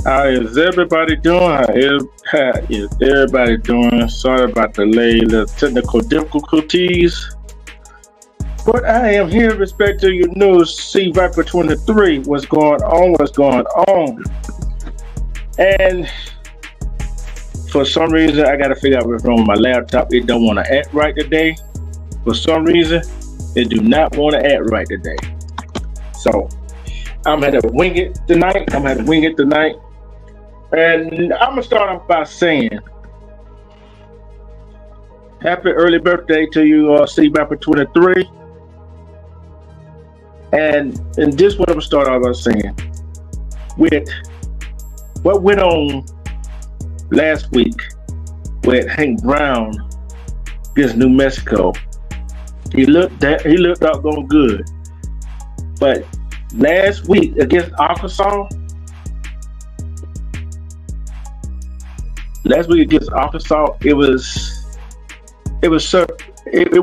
How is everybody doing? How is everybody doing? Sorry about the the technical difficulties. But I am here with respect to your news. C Viper 23. What's going on? What's going on? And for some reason, I got to figure out what's wrong with my laptop. It don't want to act right today. For some reason, it do not want to act right today. So I'm going to wing it tonight. And I'm gonna start off by saying, happy early birthday to you, C Viper 23. And this what I'm gonna start off by saying, with what went on last week with Hank Brown against New Mexico. He looked doggone good, but last week against Arkansas. Last week against Arkansas, it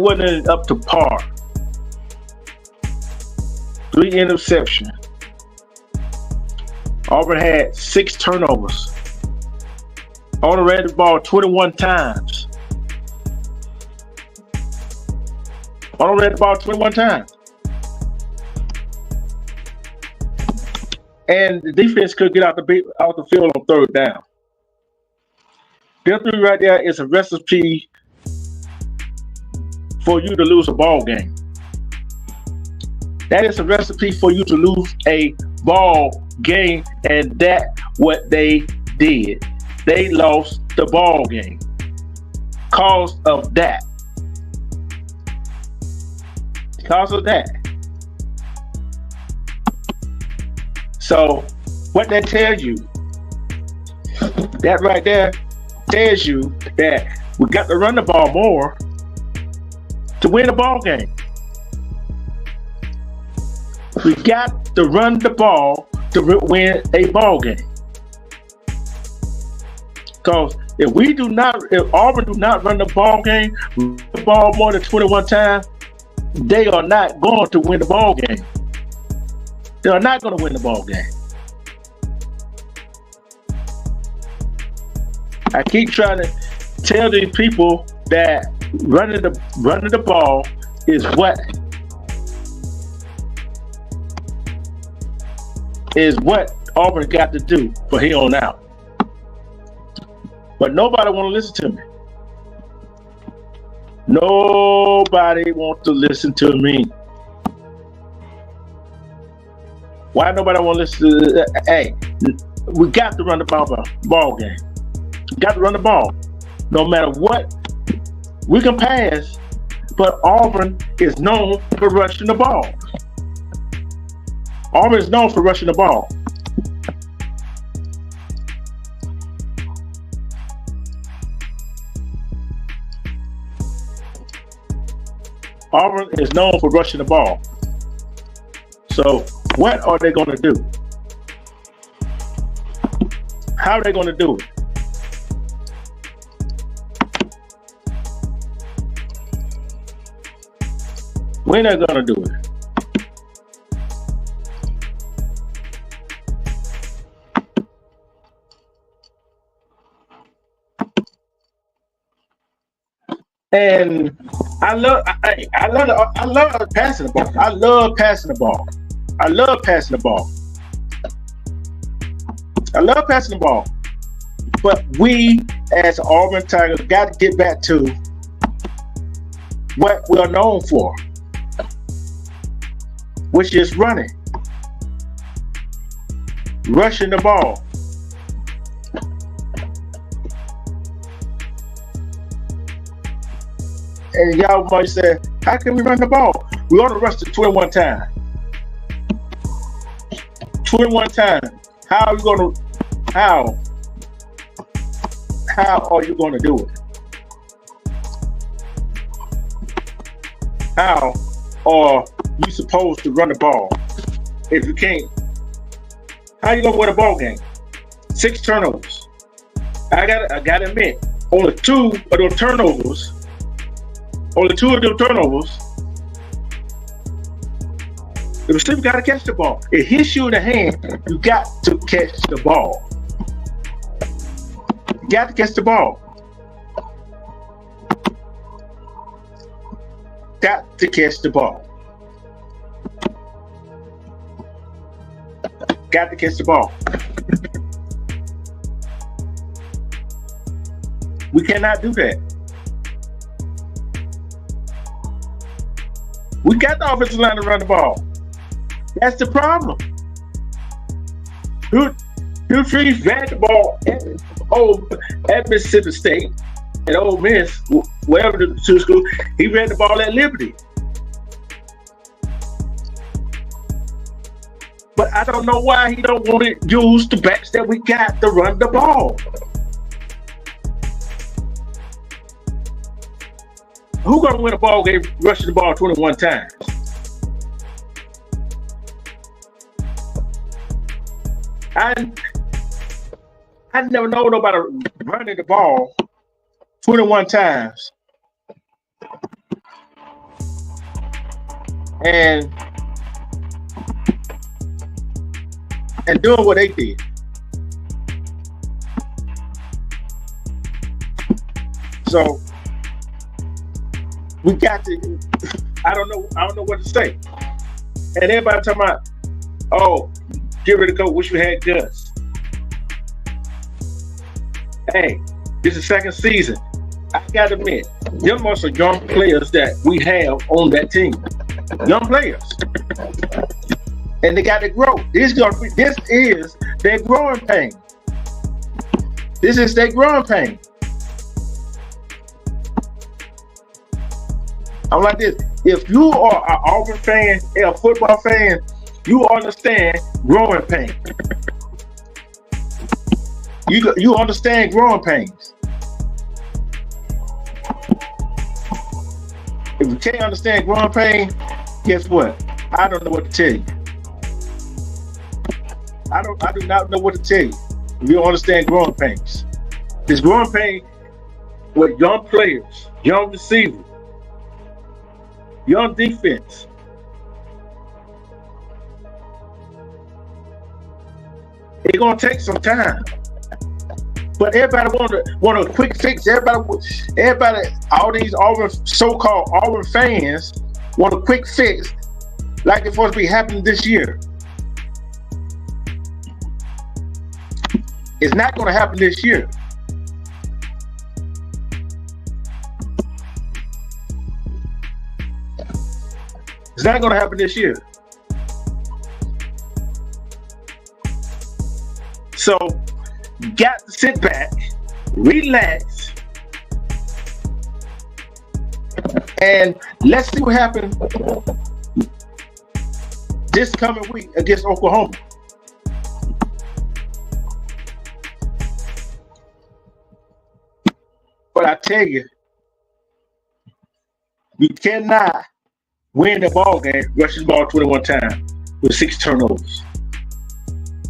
wasn't up to par. 3 interceptions. Auburn had 6 turnovers. Auburn ran the ball 21 times. Auburn ran the ball 21 times. And the defense could get out the field on third down. That three right there is a recipe for you to lose a ball game. That is a recipe for you to lose a ball game, and that's what they did. They lost the ball game because of that. Because of that. So what that tells you, that right there tells you that we got to run the ball more to win a ball game. We got to run the ball to win a ball game. Because if Auburn do not run the ball game, the ball more than 21 times, they are not going to win the ball game. They are not going to win the ball game. I keep trying to tell these people that running the ball is what Auburn got to do from here on out. But nobody want to listen to me. Nobody wants to listen to me. Why nobody want to listen to? Hey, we got to run the ball game. Got to run the ball. No matter what, we can pass, but Auburn is known for rushing the ball. Auburn is known for rushing the ball. Auburn is known for rushing the ball. So what are they going to do? How are they going to do it? We're not going to do it. And I love passing the ball. I love passing the ball. I love passing the ball. But we, as Auburn Tigers, got to get back to what we are known for, which is rushing the ball. And y'all might say, how can we run the ball? We ought to rush it 21 times. 21 times. How are you going to do it? How are you supposed to run the ball if you can't? How you gonna win a ball game? 6 turnovers. I gotta admit, only two of those turnovers The receiver got to catch the ball. It hits you in the hand. You got to catch the ball. You got to catch the ball. Got to catch the ball. Got to catch the ball. We cannot do that. We got the offensive line to run the ball. That's the problem. Hugh Freeze ran the ball at Mississippi State, at Ole Miss, wherever the two schools. He ran the ball at Liberty. But I don't know why he don't want to use the backs that we got to run the ball. Who gonna win a ball game rushing the ball 21 times? I never know nobody running the ball 21 times and doing what they did. So we got to. I don't know what to say. And everybody talking about, oh, get rid of coach. Wish we had guts. Hey, this is the second season. I gotta admit, them are some young players that we have on that team. Young players, and they got to grow. This is their growing pain. This is their growing pain. I'm like this. If you are an Auburn fan, a football fan, you understand growing pain. You understand growing pains. If you can't understand growing pain, guess what? I don't know what to tell you. I do not know what to tell you. If you don't understand growing pains. This growing pain with young players, young receivers, young defense. It's gonna take some time. But everybody want a quick fix. Everybody, all these so-called Auburn fans want a quick fix, like it's supposed to be happening this year. It's not going to happen this year. It's not going to happen this year. So, you got to sit back, relax, and let's see what happens this coming week against Oklahoma. But I tell you, you cannot win the ball game rushing the ball 21 times with 6 turnovers.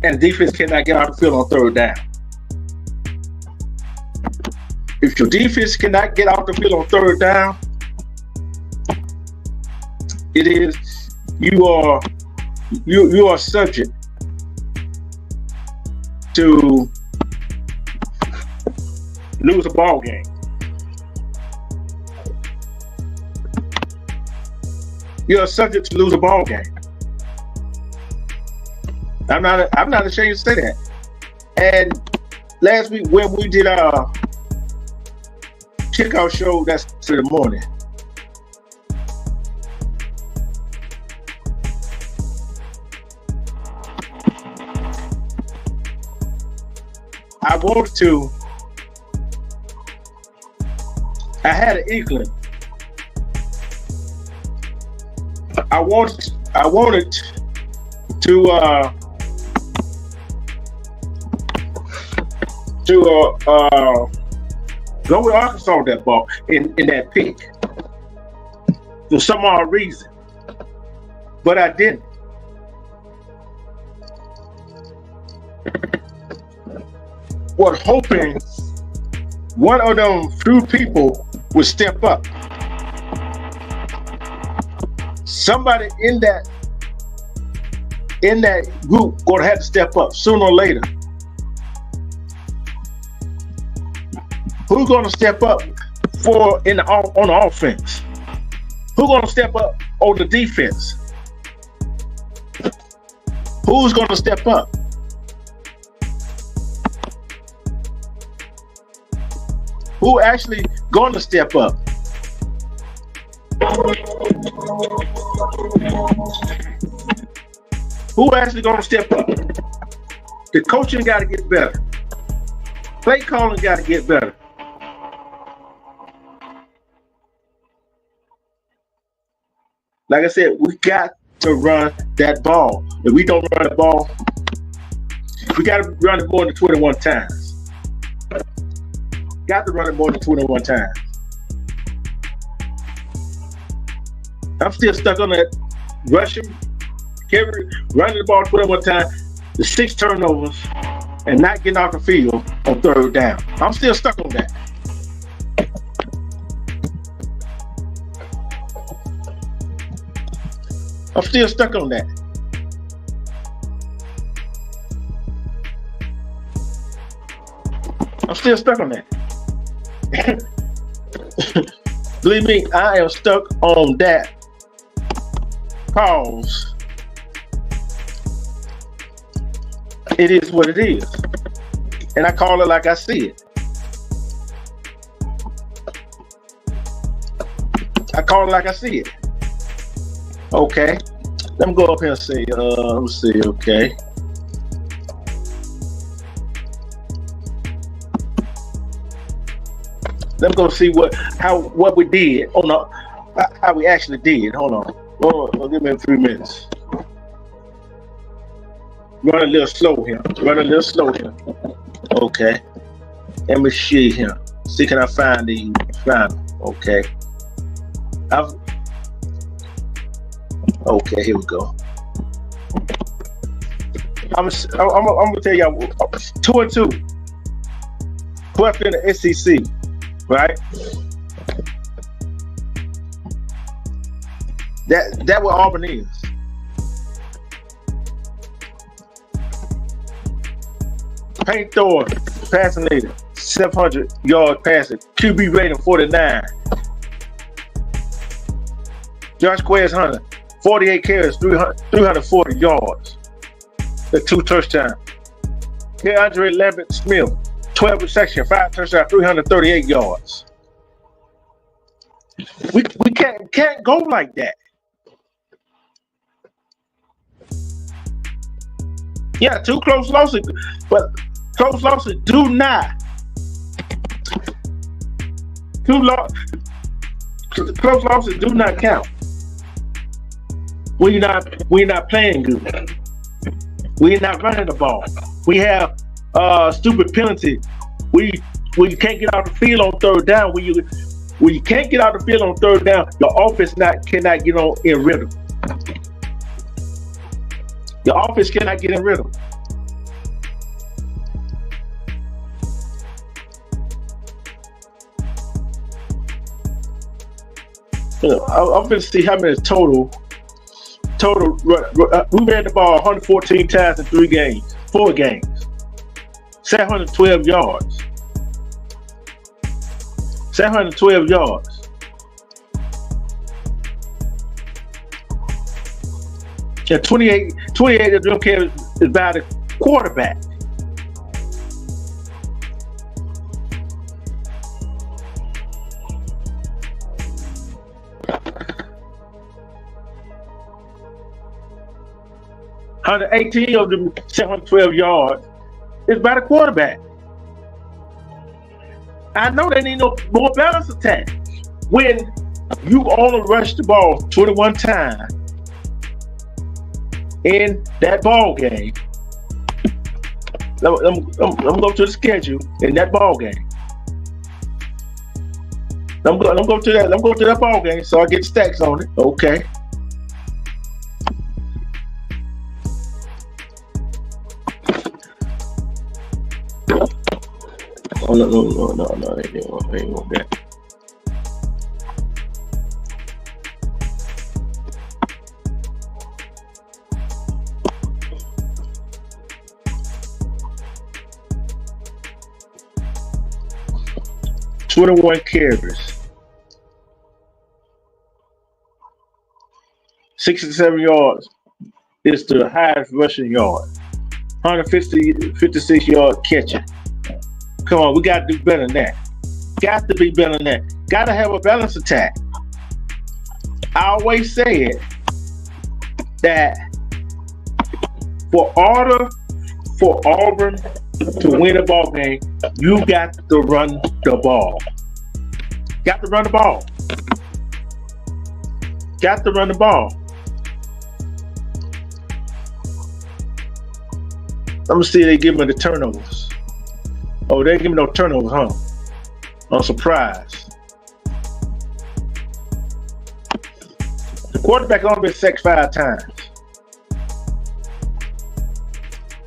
And the defense cannot get out the field on third down. If your defense cannot get out the field on third down, you are subject to lose a ball game. You are subject to lose a ball game. I'm not ashamed to say that. And last week when we did our kickoff show, that's to the morning. I had an inkling. I wanted to go with Arkansas on that ball in that pick for some odd reason, but I didn't. Was hoping one of them few people would step up. Somebody in that in that group gonna have to step up sooner or later. Who's gonna step up on the offense? Who's gonna step up on the defense? Who's gonna step up? Who actually gonna step up? Who actually gonna step up? The coaching gotta get better. Play calling gotta get better. Like I said, we got to run that ball. If we don't run the ball, we got to run it more than 21 times. Got to run it more than 21 times. I'm still stuck on that rushing, running the ball 21 times, the 6 turnovers, and not getting off the field on 3rd down. I'm still stuck on that. I'm still stuck on that. I'm still stuck on that. Believe me, I am stuck on that cause it is what it is. And I call it like I see it. I call it like I see it. Okay, let me go up here and say, let me see, okay. Let me go see what we did on how we actually did. Hold on, give me 3 minutes. Run a little slow here. Okay. Let me see here. See, can I find them? Okay. Okay, here we go. I'm gonna tell y'all 2-2. 12th in the SEC, right? That what Auburn is. Paint thrower, passing leader, 700 yard passing, QB rating 49. Josh Quez Hunter, 48 carries, 340 yards. The 2 touchdowns. Andre Lambert Smith, 12 reception, 5 touchdowns, 338 yards. We can't go like that. Yeah, 2 close losses, but close losses do not. Close losses do not count. We're not playing good. We're not running the ball. We have stupid penalty. We can't get out the field on 3rd down. When you can't get out the field on 3rd down, your offense cannot get on in rhythm. Your offense cannot get in rhythm. I'm going to see how many total. We ran the ball 114 times in 4 games. 712 yards. 712 yards. Yeah, 28 of them carries is by the quarterback. Under 18 of them 712 yards is by the quarterback. I know they need no more balance attack. When you only rush the ball 21 times in that ball game, I'm going to the schedule in that ball game. I'm going to that ball game so I get stacks on it. Okay. Oh, no, they ain't want that. 21 carries, 67 yards is the highest rushing yard. 156 yard catching. Come on, we got to do better than that. Got to be better than that. Got to have a balanced attack. I always said that for Auburn to win a ball game, you got to run the ball. Got to run the ball. Got to run the ball. Let me see if they give me the turnovers. Oh, they give me no turnovers, huh? I'm surprised. The quarterback only been sacked 5 times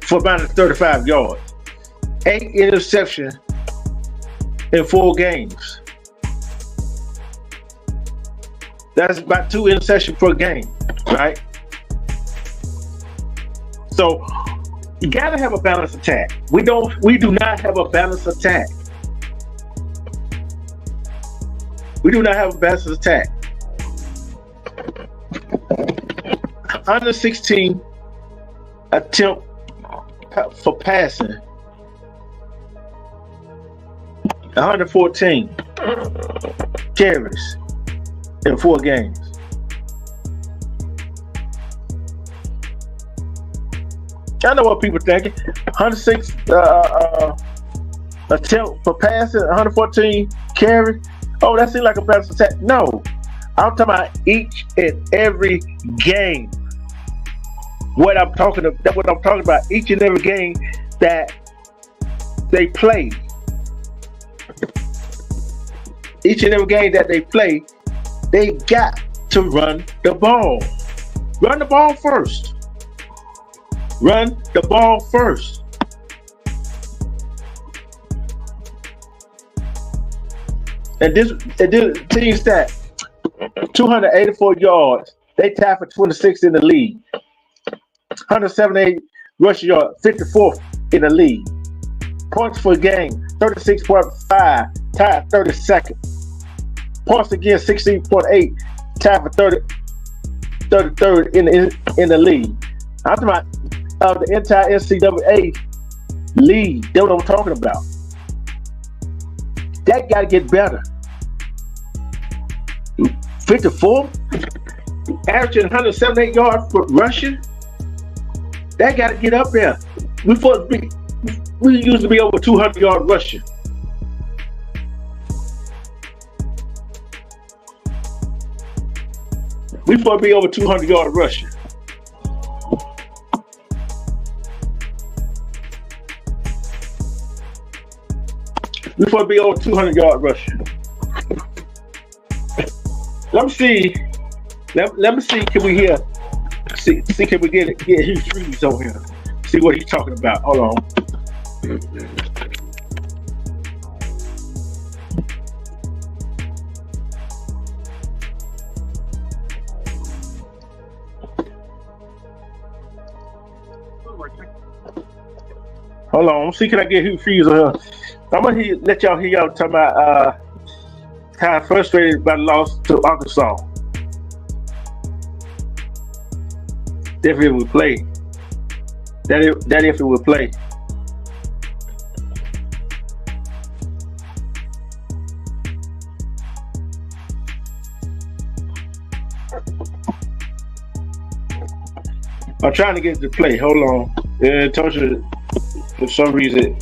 for about 35 yards. 8 interceptions in 4 games. That's about 2 interceptions per game, right? So you gotta have a balanced attack. We do not have a balanced attack. We do not have a balanced attack. Under 16 attempt for passing. 114 carries in 4 games. I know what people are thinking. 106 attempt for passing, 114 carry. Oh, that seems like a balanced attack. No, I'm talking about each and every game. What I'm talking about, each and every game that they play. Each and every game that they play, they got to run the ball. Run the ball first. Run the ball first. And this team stat, 284 yards. They tied for 26 in the league. 178 rushing yards, 54th in the league. Points per game, 36.5, tied 32nd. Points against 16.8, tied for 33rd in the league. I'm talking about the entire NCAA league. That's what I'm talking about. That got to get better. 54, averaging 178 yards for rushing. That got to get up there. We used to be over 200 yard rushing. We supposed to be over 200 yard rushing. We supposed to be over 200 yard rushing. Let me see. Let me see. Can we hear? See, can we get Hugh Freeze over here? See what he's talking about. Hold on. Hold on. See, can I get Hugh Freeze over here? I'm gonna let y'all hear y'all talking about how frustrated by the loss to Arkansas. If it would play. That if it would play. I'm trying to get it to play. Hold on. I told you for some reason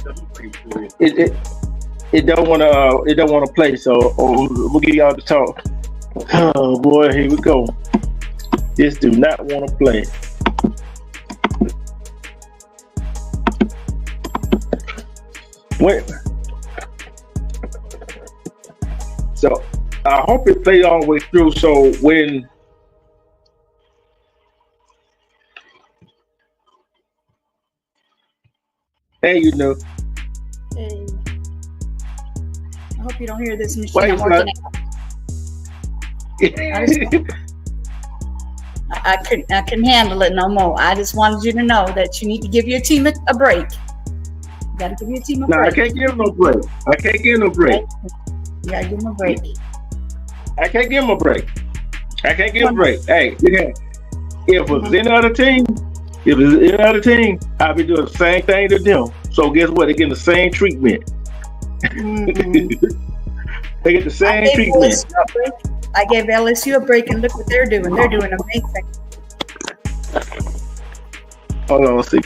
it don't wanna play. So we'll give y'all the talk. Oh boy, here we go. This do not want to play. Wait. So I hope it plays all the way through. So when hey, you know. Hey. I hope you don't hear this machine I'm working at. I couldn't handle it no more. I just wanted you to know that you need to give your team a break. You got to give your team a break. I can't give no break. I can't give no break. You gotta give him a break. I can't give him a break. I can't give him a break. Hey, if it was any other team, I'd be doing the same thing to them. So guess what? They're getting the same treatment. They get the same treatment. I gave LSU a break, and look what they're doing. They're doing amazing. Hold on, let's see.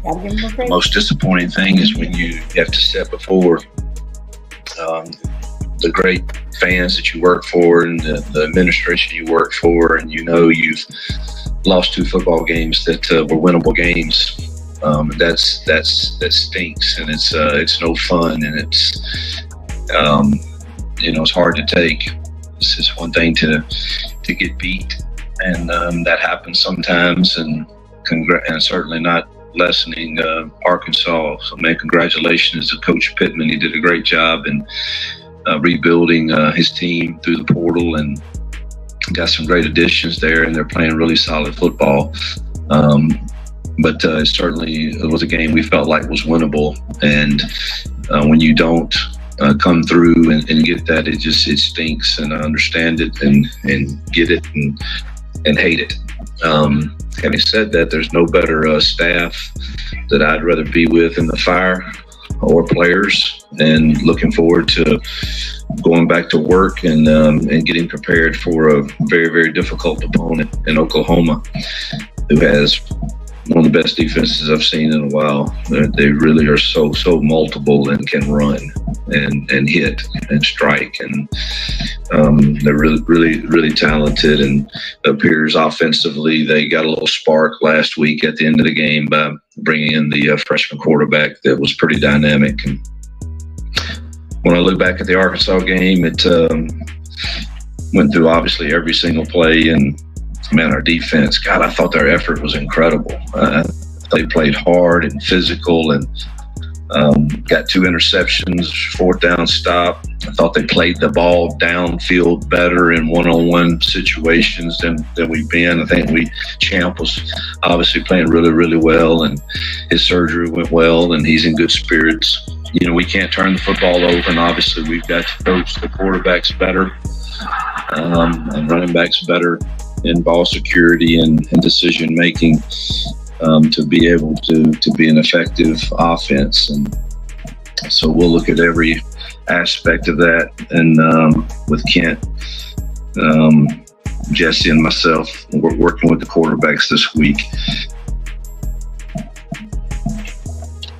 The most disappointing thing is when you have to sit before the great fans that you work for and the administration you work for, and you know you've lost 2 football games that were winnable games. That stinks, and it's no fun, and it's it's hard to take. It's just one thing to get beat, and that happens sometimes, and certainly not lessening Arkansas. So, man, congratulations to Coach Pittman. He did a great job in rebuilding his team through the portal, and got some great additions there, and they're playing really solid football. But it certainly was a game we felt like was winnable, and when you don't come through and get that, it stinks, and I understand it and get it and hate it. Having said that, there's no better staff that I'd rather be with in the Fire or players, and looking forward to going back to work and getting prepared for a very, very difficult opponent in Oklahoma, who has one of the best defenses I've seen in a while. They really are so multiple and can run and hit and strike, and they're really talented, and appears offensively they got a little spark last week at the end of the game by bringing in the freshman quarterback that was pretty dynamic. And when I look back at the Arkansas game, it went through obviously every single play, and man, our defense, God, I thought their effort was incredible. They played hard and physical, and got 2 interceptions, 4th down stop. I thought they played the ball downfield better in one-on-one situations than we've been. I think Champ was obviously playing really, really well, and his surgery went well, and he's in good spirits. We can't turn the football over, and obviously we've got to coach the quarterbacks better and running backs better in ball security and decision making to be able to be an effective offense. And so we'll look at every aspect of that, and with Kent, Jesse, and myself, we're working with the quarterbacks this week.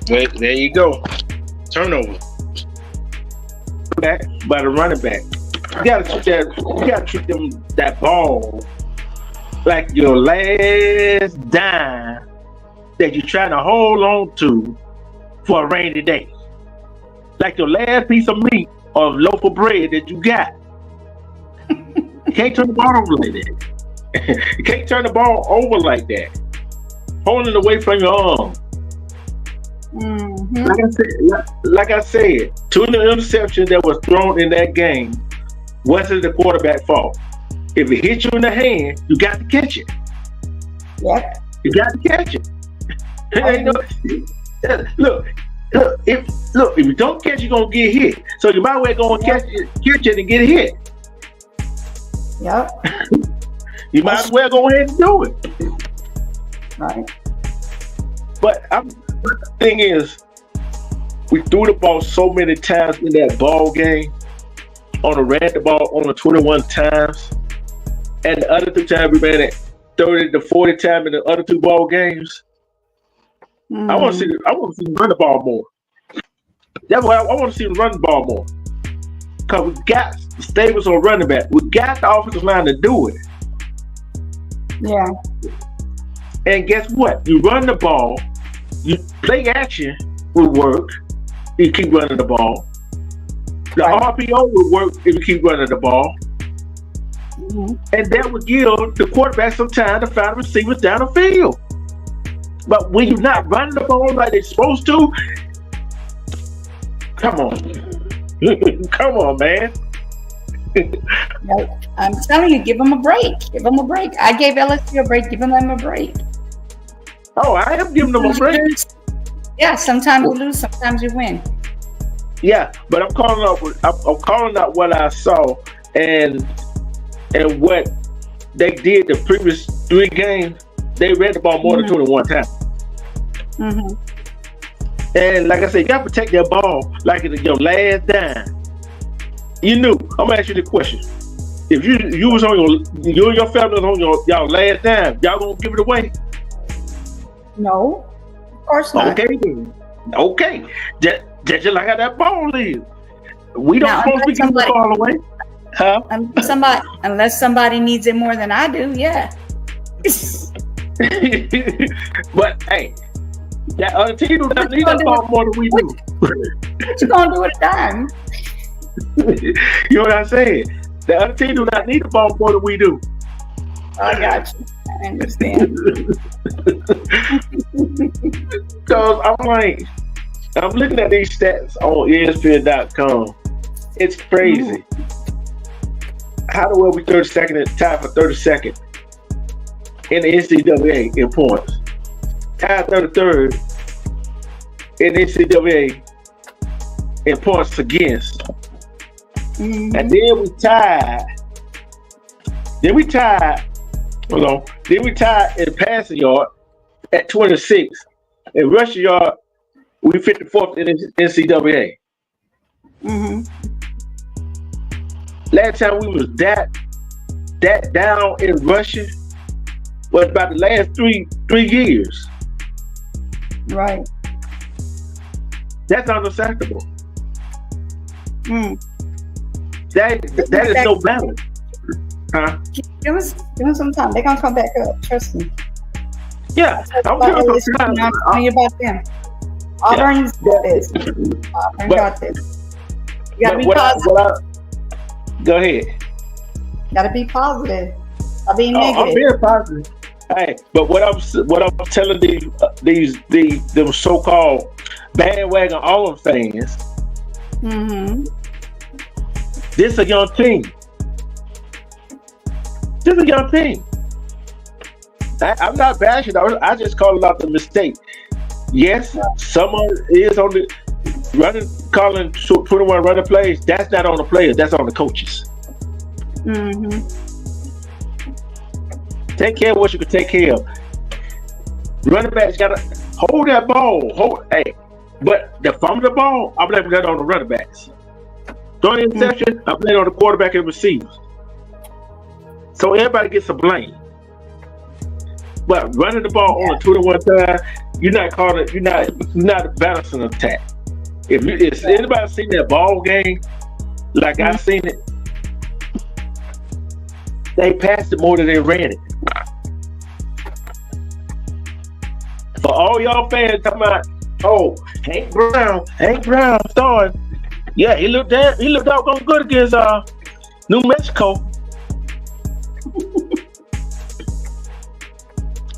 There you go. Turnover. Back by the running back. You gotta treat that ball like your last dime that you're trying to hold on to for a rainy day. Like your last piece of meat or loaf of bread that you got. You can't turn the ball over like that. You can't turn the ball over like that. Holding it away from your arm. Mm-hmm. Like I said, 2 interceptions that was thrown in that game wasn't the quarterback's fault. If it hits you in the hand, you got to catch it. Yep. You got to catch it. Look, if you don't catch it, you're going to get hit. So you might as well go and catch it and get hit. Yep. You might as well go ahead and do it. Right. But the thing is, we threw the ball so many times in that ball game. Ran the ball on 21 times. And the other 2 times we ran it 30 to 40 times in the other 2 ball games. I want to see them run the ball more. That's why I want to see them run the ball more. Because we got Staples on running back. We got the offensive line to do it. Yeah. And guess what? You run the ball, you play action will work. You keep running the ball. The RPO will work if you keep running the ball. Mm-hmm. And that would give the quarterback some time to find receivers down the field. But when you're not running the ball like they're supposed to, come on. Come on, man. I'm telling you, give them a break. Give them a break. I gave LSU a break. Give them a break. Oh, I am giving them a break. Yeah, sometimes you lose, sometimes you win. Yeah, but I'm calling out what I saw and what they did the previous 3 games. They ran the ball more than 21 times. Mm-hmm. And like I said, you got to protect that ball like it's your last dime. You knew. I'm gonna ask you the question: if you was on you and your family was on y'all last dime, y'all gonna give it away? No, of course not. Okay, then. Okay. Just like how that ball is. We don't supposed to be giving the ball away. Huh? Unless somebody needs it more than I do, yeah. But hey, that other team do not need that ball more than we do. What you gonna do with a dime? You know what I'm saying? The other team do not need the ball more than we do. I got you. I understand. Because I'm looking at these stats on ESPN.com. It's crazy. How the world we 32nd and tied for 32nd in the NCAA in points? Tied 33rd in the NCAA in points against. Mm-hmm. And then we tied in passing yard at 26. In rushing yard, we 54th in the NCAA. Mm-hmm. Last time we was that down in rushing was about the last three years. Right. That's unacceptable. Mm. That is no balance. Huh? Give us some time. They're gonna come back up. Trust me. Yeah, I'm telling you about them. Auburn's got this. Auburn got this. You gotta be positive. Go ahead. Gotta be positive. I'll be negative. I'm very positive. Hey, but what I'm telling these so-called bandwagon Auburn fans. Mm-hmm. This a young team. I'm not bashing. I just call it out the mistake. Yes, someone is on the calling 21 running plays. That's not on the players. That's on the coaches. Mm-hmm. Take care of what you can take care of. Running backs gotta hold that ball. But the fumble the ball, I blame that on the running backs. Throwing interception, I blame it on the quarterback and receivers. So everybody gets a blame. But running the ball only 21 times, you're not balancing an attack. If anybody seen that ball game, like I seen it, they passed it more than they ran it. For all y'all fans talking about, Hank Brown starting. Yeah, he looked doggone good against New Mexico.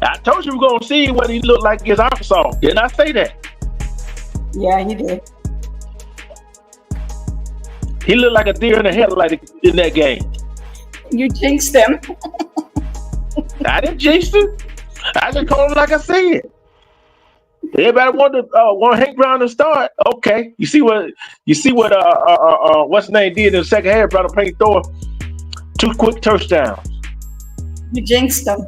I told you we were gonna see what he looked like against Arkansas. Didn't I say that? Yeah, you did. He looked like a deer in the headlight in that game. You jinxed him. I didn't jinx him. I just called him like I said. Everybody want Hank Brown to start. Okay, you see what what's his name did in the second half? Brought a paint throw 2 quick touchdowns. You jinxed him.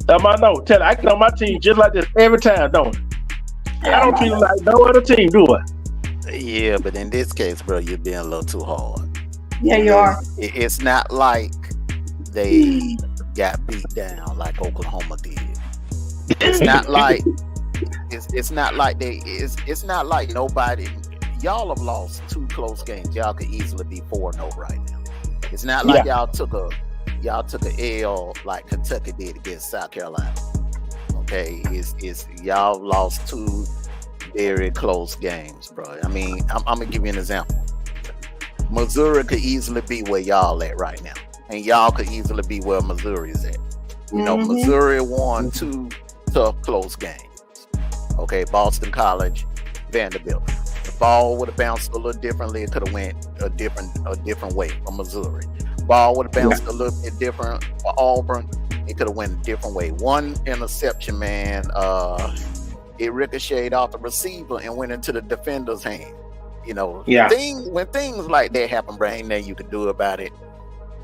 I know. I get on my team just like this every time, don't I? I don't treat him like no other team, do I? Yeah, but in this case, bro, you're being a little too hard. Yeah, you are. It's not like they got beat down like Oklahoma did. It's not like it's not like nobody. Y'all have lost 2 close games. Y'all could easily be 4-0 right now. It's not like y'all took a L like Kentucky did against South Carolina. Okay, it's y'all lost 2 very close games, bro. I mean, I'm gonna give you an example. Missouri could easily be where y'all at right now, and y'all could easily be where Missouri is at. You know, Missouri won 2 tough close games. Okay, Boston College, Vanderbilt. The ball would have bounced a little differently. It could have went a different way for Missouri. Ball would have bounced a little bit different for Auburn. It could have went a different way. 1 interception, man. it ricocheted off the receiver and went into the defender's hand. You know, when things like that happen, bro, ain't nothing you can do about it.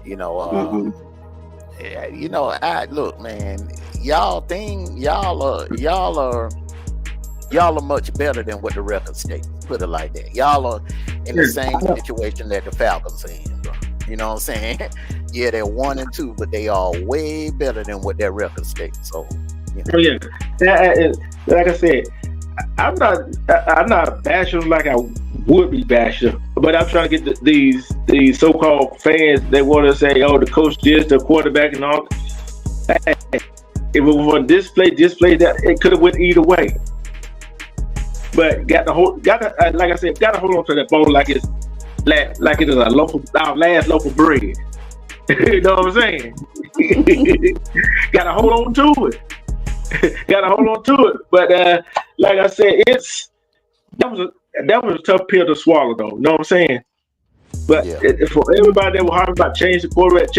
You know, yeah, you know, I look, man, y'all are much better than what the record states. Put it like that. Y'all are in the same situation that the Falcons are in, bro. You know what I'm saying? Yeah, they're 1-2, but they are way better than what their record states. So, you know. Oh yeah, like I said, I'm not bashing like I would be bashing, but I'm trying to get these so-called fans that want to say, "Oh, the coach this, the quarterback, and all." Hey, if it was display that, it could have went either way. But like I said, got to hold on to that ball like it is our last loaf of bread. You know what I'm saying? Got to hold on to it. But like I said, that was a tough pill to swallow, though. You know what I'm saying? But for everybody that was talking about change the quarterback,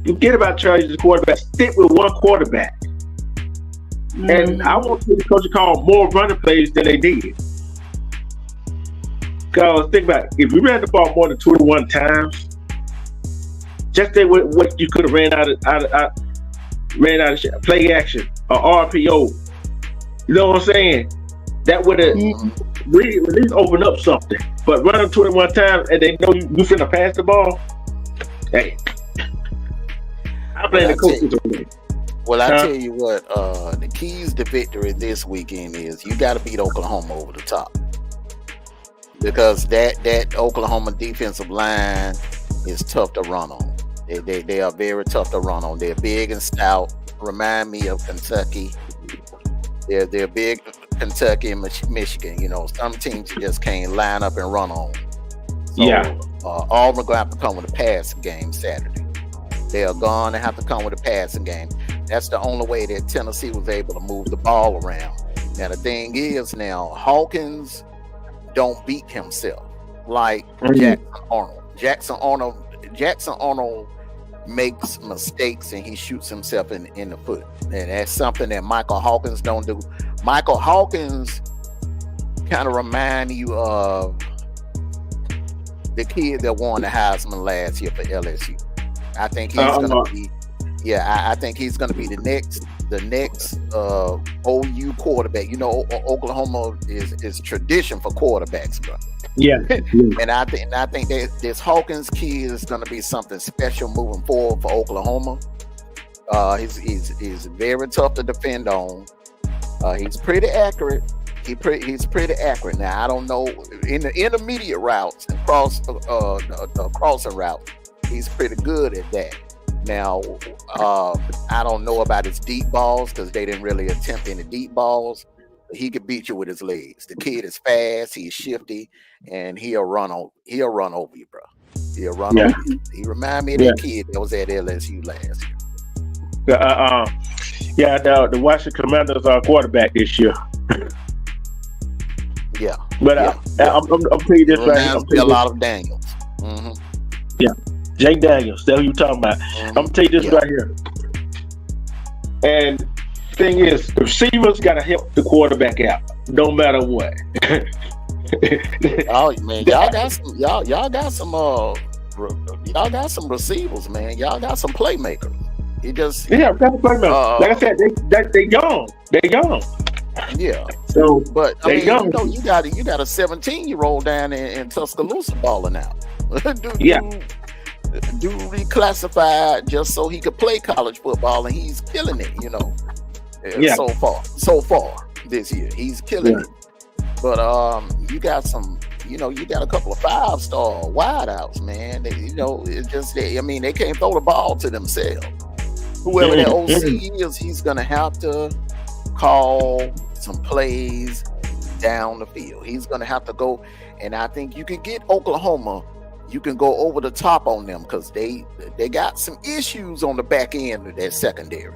forget about changing the quarterback. Stick with one quarterback. Mm-hmm. And I want the coach to call more running plays than they did. Because think about it, if we ran the ball more than 21 times, just think what you could have ran out of play action or RPO. You know what I'm saying? That would have really at least opened up something. But running 21 times and they know you finna pass the ball. Hey, I blame the coaches on it. Well, I tell you what, the keys to victory this weekend is you got to beat Oklahoma over the top, because that Oklahoma defensive line is tough to run on. They are very tough to run on. They're big and stout. Remind me of Kentucky. They're big, Kentucky and Michigan. You know, some teams you just can't line up and run on. So, Auburn going to have to come with a passing game Saturday. They are going to have to come with a passing game. That's the only way that Tennessee was able to move the ball around. Now, the thing is now, Hawkins don't beat himself like Jackson Arnold. Jackson Arnold makes mistakes and he shoots himself in the foot. And that's something that Michael Hawkins don't do. Michael Hawkins kind of remind you of the kid that won the Heisman last year for LSU. I think he's going to be... Yeah, I think he's going to be the next OU quarterback. You know, Oklahoma is tradition for quarterbacks, bro. Yeah, and I think that this Hawkins kid is going to be something special moving forward for Oklahoma. He's very tough to defend on. He's pretty accurate. He's pretty accurate. Now I don't know in the intermediate routes and the crossing route, he's pretty good at that. Now, I don't know about his deep balls because they didn't really attempt any deep balls. He could beat you with his legs. The kid is fast, he's shifty, and he'll run over you, bro. He'll run over you. He remind me of that kid that was at LSU last year. The Washington Commanders are quarterback this year. Yeah. But I'm telling you this right here. A lot of Daniels. Mm-hmm. Yeah. Jake Daniels, that's who you talking about. I'm gonna tell you this right here. And the thing is, the receivers gotta help the quarterback out, no matter what. Oh man, y'all got some receivers, man. Y'all got some playmakers. You just got playmakers. Like I said, they young. They're young. Yeah. So, but I mean, you got a 17-year-old down in Tuscaloosa balling out. Dude reclassified just so he could play college football, and he's killing it, you know. So far this year, he's killing it. But you got a couple of 5-star wideouts, man. It's just they can't throw the ball to themselves. Whoever that OC is, he's gonna have to call some plays down the field. He's gonna have to go, and I think you can get Oklahoma. You can go over the top on them because they got some issues on the back end of their secondary.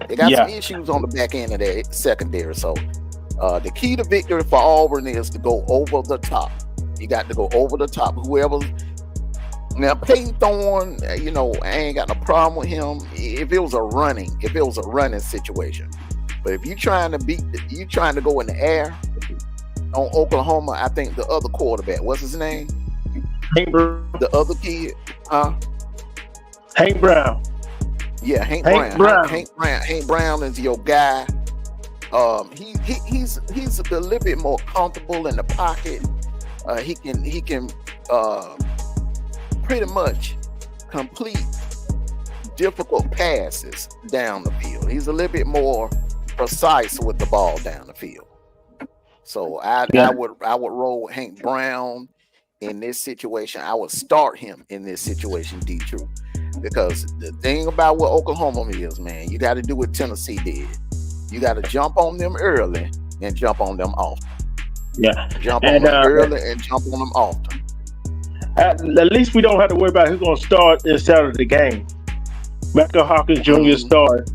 They got some issues on the back end of their secondary. So the key to victory for Auburn is to go over the top. You got to go over the top. Now Peyton Thorne, I ain't got no problem with him if it was a running situation. But if you trying to go in the air on Oklahoma, I think the other quarterback, what's his name? Hank Brown. The other kid, huh? Hank Brown. Yeah, Hank Brown. Hank Brown is your guy. He's a little bit more comfortable in the pocket. He can pretty much complete difficult passes down the field. He's a little bit more precise with the ball down the field. So I would roll with Hank Brown in this situation. I would start him in this situation, D-True. Because the thing about what Oklahoma is, man, you got to do what Tennessee did. You got to jump on them early and jump on them often. Yeah. Jump on them early and jump on them often. At least we don't have to worry about who's going to start in Saturday game. Michael Hawkins Jr. started.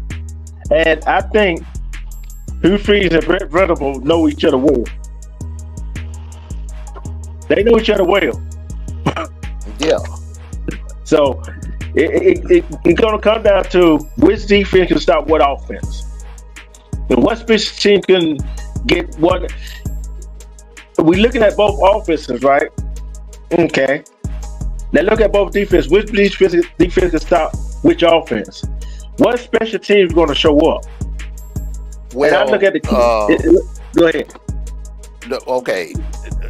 And I think Hugh Freeze and Brett Venable know each other well. They know each other well. Yeah. So it's going to come down to which defense can stop what offense. And what special team can get what. We're looking at both offenses, right? Okay. Now look at both defense. Which defense can stop which offense? What special team is going to show up? Well, and I look at the go ahead. Okay,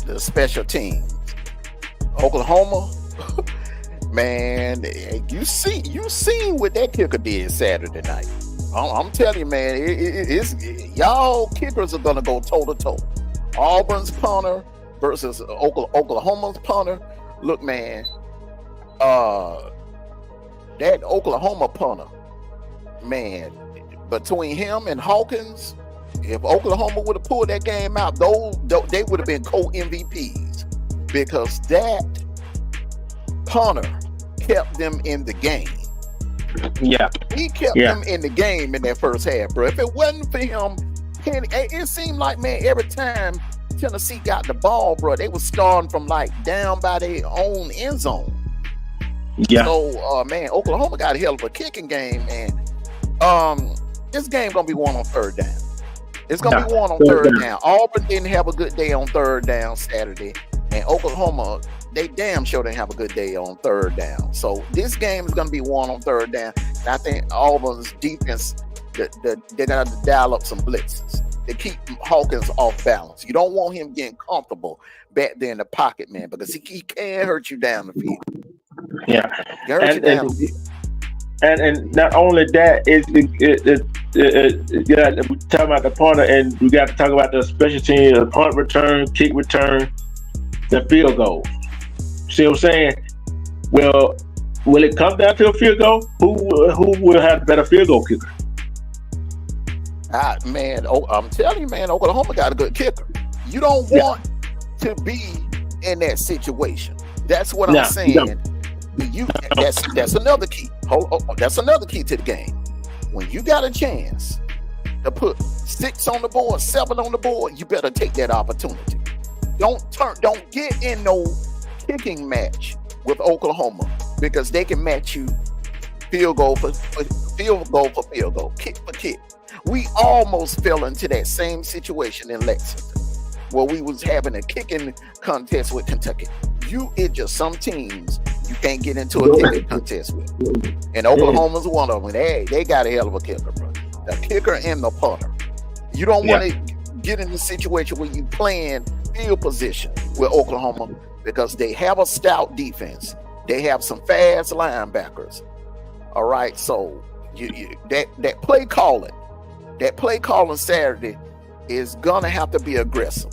the special teams. Oklahoma, man, you seen what that kicker did Saturday night. I'm telling you, man, it's y'all kickers are gonna go toe to toe. Auburn's punter versus Oklahoma's punter. Look, man, that Oklahoma punter, man, between him and Hawkins, if Oklahoma would have pulled that game out, they would have been co-MVPs because that punter kept them in the game. Yeah, he kept them in the game in that first half, bro. If it wasn't for him, it seemed like, man, every time Tennessee got the ball, bro, they was starting from like down by their own end zone. Yeah. So, man, Oklahoma got a hell of a kicking game, man. This game gonna be won on third down. It's gonna be won on third down. Auburn didn't have a good day on third down Saturday, and Oklahoma, they damn sure didn't have a good day on third down. So this game is gonna be won on third down. And I think Auburn's defense, they're gonna dial up some blitzes. They keep Hawkins off balance. You don't want him getting comfortable back there in the pocket, man, because he can hurt you down the field. Yeah, and not only that, we talk about the punter, and we got to talk about the special team, the punt return, kick return, the field goal. See what I'm saying? Well, will it come down to a field goal? Who will have the better field goal kicker? Man, I'm telling you, man, Oklahoma got a good kicker. You don't want to be in that situation. That's what I'm saying. That's another key. That's another key to the game. When you got a chance to put 6 on the board, 7 on the board, you better take that opportunity. Don't get in no kicking match with Oklahoma because they can match you field goal for field goal, kick for kick. We almost fell into that same situation in Lexington where we was having a kicking contest with Kentucky. It's just some teams you can't get into a kicking contest with. And Oklahoma's one of them. They got a hell of a kicker, bro. The kicker and the punter. You don't want to get in the situation where you playing field position with Oklahoma because they have a stout defense. They have some fast linebackers. All right, so that play calling Saturday is gonna have to be aggressive.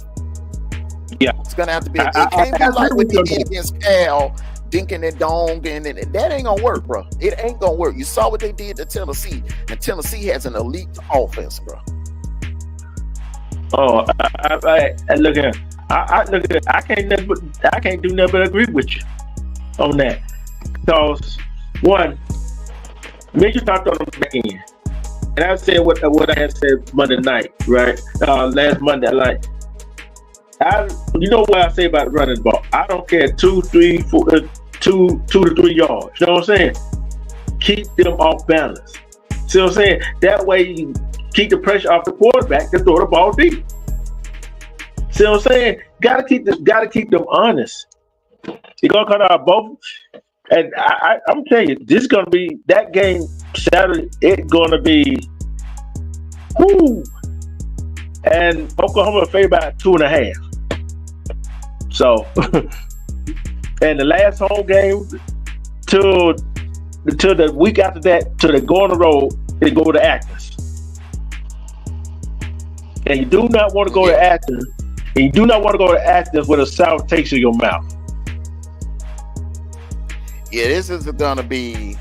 Yeah, it's gonna have to be. It can't be like what they did against Cal, dinking and dong, and that ain't gonna work, bro. It ain't gonna work. You saw what they did to Tennessee, and Tennessee has an elite offense, bro. Oh, I look at. I can't do nothing but agree with you on that. Because one, Mitchell talked on the back end, and I said what I had said Monday night, right? Last Monday, you know what I say about running the ball. I don't care 2 to 3 yards. You know what I'm saying? Keep them off balance. See what I'm saying? That way, keep the pressure off the quarterback to throw the ball deep. See what I'm saying? Gotta keep them honest. You're gonna come out both. And I'm telling you, this is gonna be that game Saturday. It's gonna be, whoo. And Oklahoma favored by 2.5. So, and the last home game till the week after that, till they go on the road, they go to Athens. And you do not want to go to Athens. And you do not want to go to Athens with a sour taste in your mouth. Yeah, this is going to be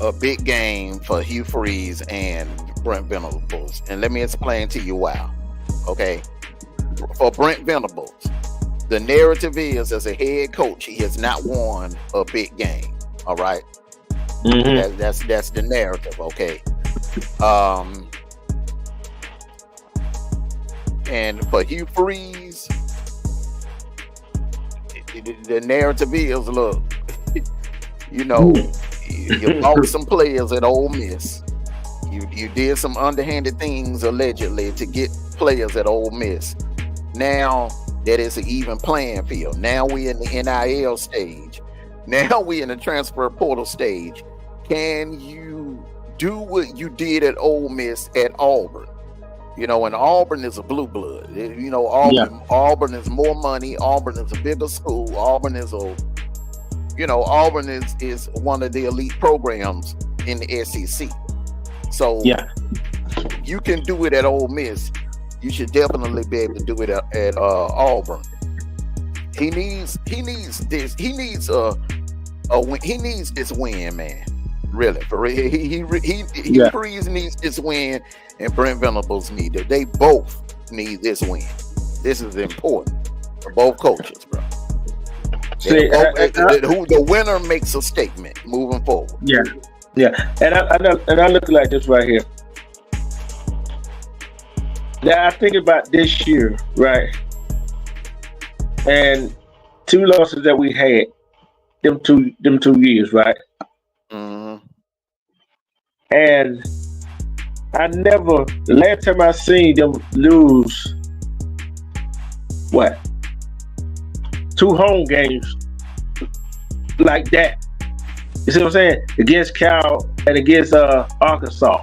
a big game for Hugh Freeze and Brent Venables. And let me explain to you why. Okay? For Brent Venables, the narrative is, as a head coach, he has not won a big game. All right? Mm-hmm. That's the narrative, okay? And for Hugh Freeze, the narrative is, look, you know, you bought some players at Ole Miss. You did some underhanded things allegedly to get players at Ole Miss. Now that is an even playing field. Now we in the NIL stage. Now we in the transfer portal stage. Can you do what you did at Ole Miss at Auburn? You know, and Auburn is a blue blood. You know, Auburn is more money. Auburn is a bigger school. Auburn is one of the elite programs in the SEC. So you can do it at Ole Miss. You should definitely be able to do it at Auburn. He needs this. He needs this win, man. Really, for real. He Freeze needs this win, and Brent Venables need it. They both need this win. This is important for both coaches, bro. The winner makes a statement moving forward. Yeah. And I look like this right here. Now I think about this year, right? And 2 losses that we had, them two years, right? Mm-hmm. And the last time I seen them lose, 2 home games like that. You see what I'm saying? Against Cal and against Arkansas.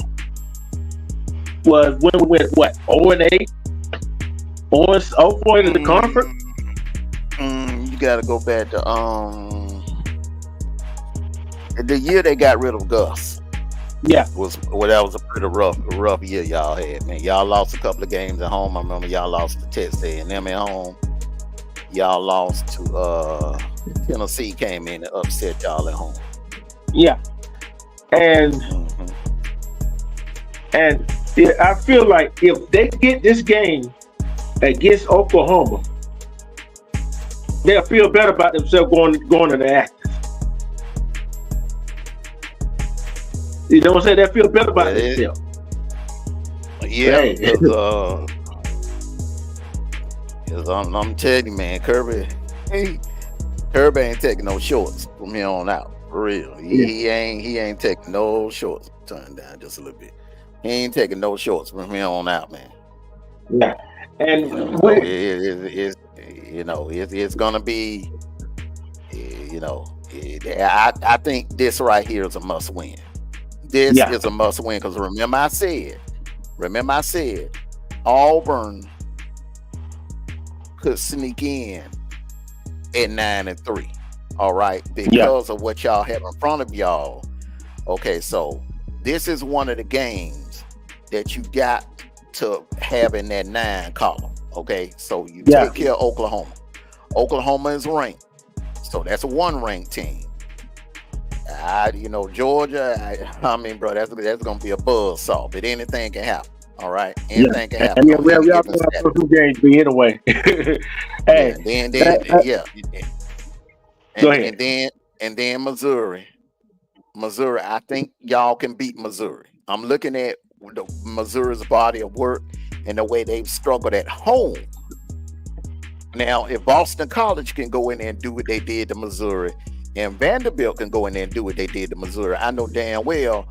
Was when we went 0-8? 0-4 in the conference? You gotta go back to the year they got rid of Gus. Yeah. That was a pretty rough year y'all had, man. Y'all lost a couple of games at home. I remember y'all lost to Texas A&M at home. Y'all lost to Tennessee, came in and upset y'all at home. Yeah. And I feel like if they get this game against Oklahoma, they'll feel better about themselves going to the Athens. You know what I'm saying? They feel better about themselves. Yeah, because I'm telling you, man, Kirby ain't taking no shorts from here on out. For real. He ain't taking no shorts. Turn down just a little bit. He ain't taking no shorts from here on out, man. Yeah. And it's gonna be, I think this right here is a must win. This is a must win because remember I said Auburn could sneak in at 9-3. All right, because of what y'all have in front of y'all. Okay, so this is one of the games that you got to have in that 9 column. Okay, so you take care of Oklahoma. Oklahoma is ranked, so that's a 1 ranked team. Georgia. I mean, bro, that's gonna be a buzzsaw, but anything can happen. All right, anything can happen. Yeah, y'all have 2 games be anyway. Hey, go ahead. And then Missouri, I think y'all can beat Missouri. I'm looking at Missouri's body of work and the way they've struggled at home. Now, if Boston College can go in there and do what they did to Missouri, and Vanderbilt can go in there and do what they did to Missouri, I know damn well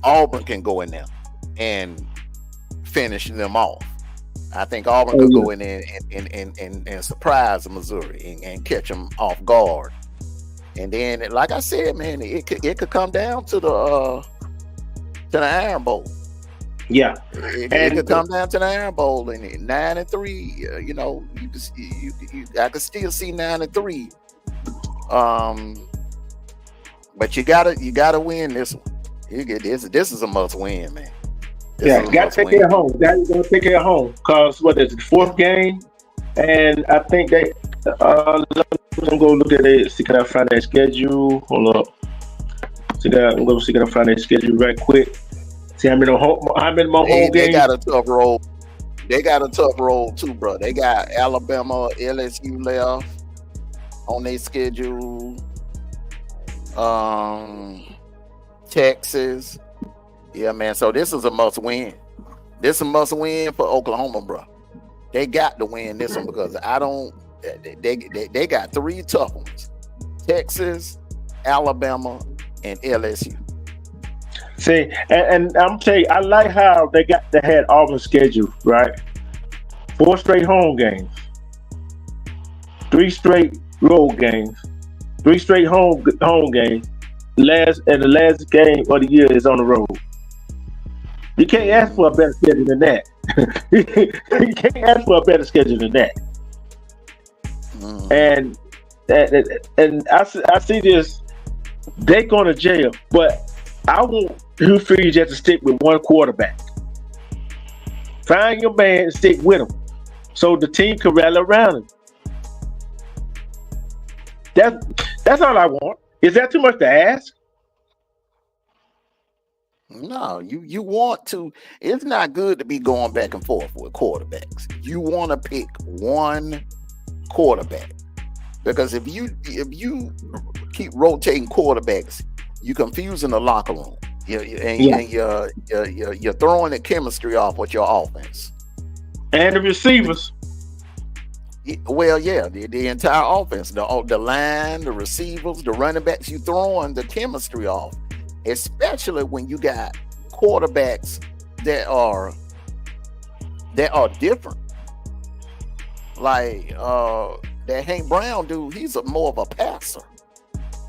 Auburn can go in there and finish them off. I think Auburn could go in there and surprise Missouri and catch them off guard. And then, like I said, man, it could come down to the Iron Bowl. Yeah, it could come down to the Iron Bowl, and 9-3. You know, I could still see 9-3. But you gotta win this one. This is a must win, man. Got to take it home. Got to take it home because what is it, the fourth game, and I think they. I'm gonna look at it. See, can I find their schedule? Hold up. I'm gonna see can I find their schedule right quick. See how many more home games. They got a tough road. They got a tough road too, bro. They got Alabama, LSU left on their schedule. Texas. Yeah, man. So this is a must win. This is a must win for Oklahoma, bro. They got to win this one because they got three tough ones: Texas, Alabama, and LSU. See, and I'm telling you, I like how they had Auburn schedule, right? 4 straight home games, 3 straight road games, 3 straight home games. The last game of the year is on the road. You can't ask for a better schedule than that. You can't ask for a better schedule than that. And I see this. They going to jail, but I want Hugh Freeze just to stick with one quarterback. Find your man and stick with him, so the team can rally around him. That's all I want. Is that too much to ask? No, you want to. It's not good to be going back and forth with quarterbacks. You want to pick one quarterback because if you keep rotating quarterbacks, you confusing the locker room. And you're throwing the chemistry off with your offense and the receivers. Well, yeah, the entire offense, the line, the receivers, the running backs, you throwing the chemistry off, especially when you got quarterbacks that are different. Like that Hank Brown dude, he's more of a passer.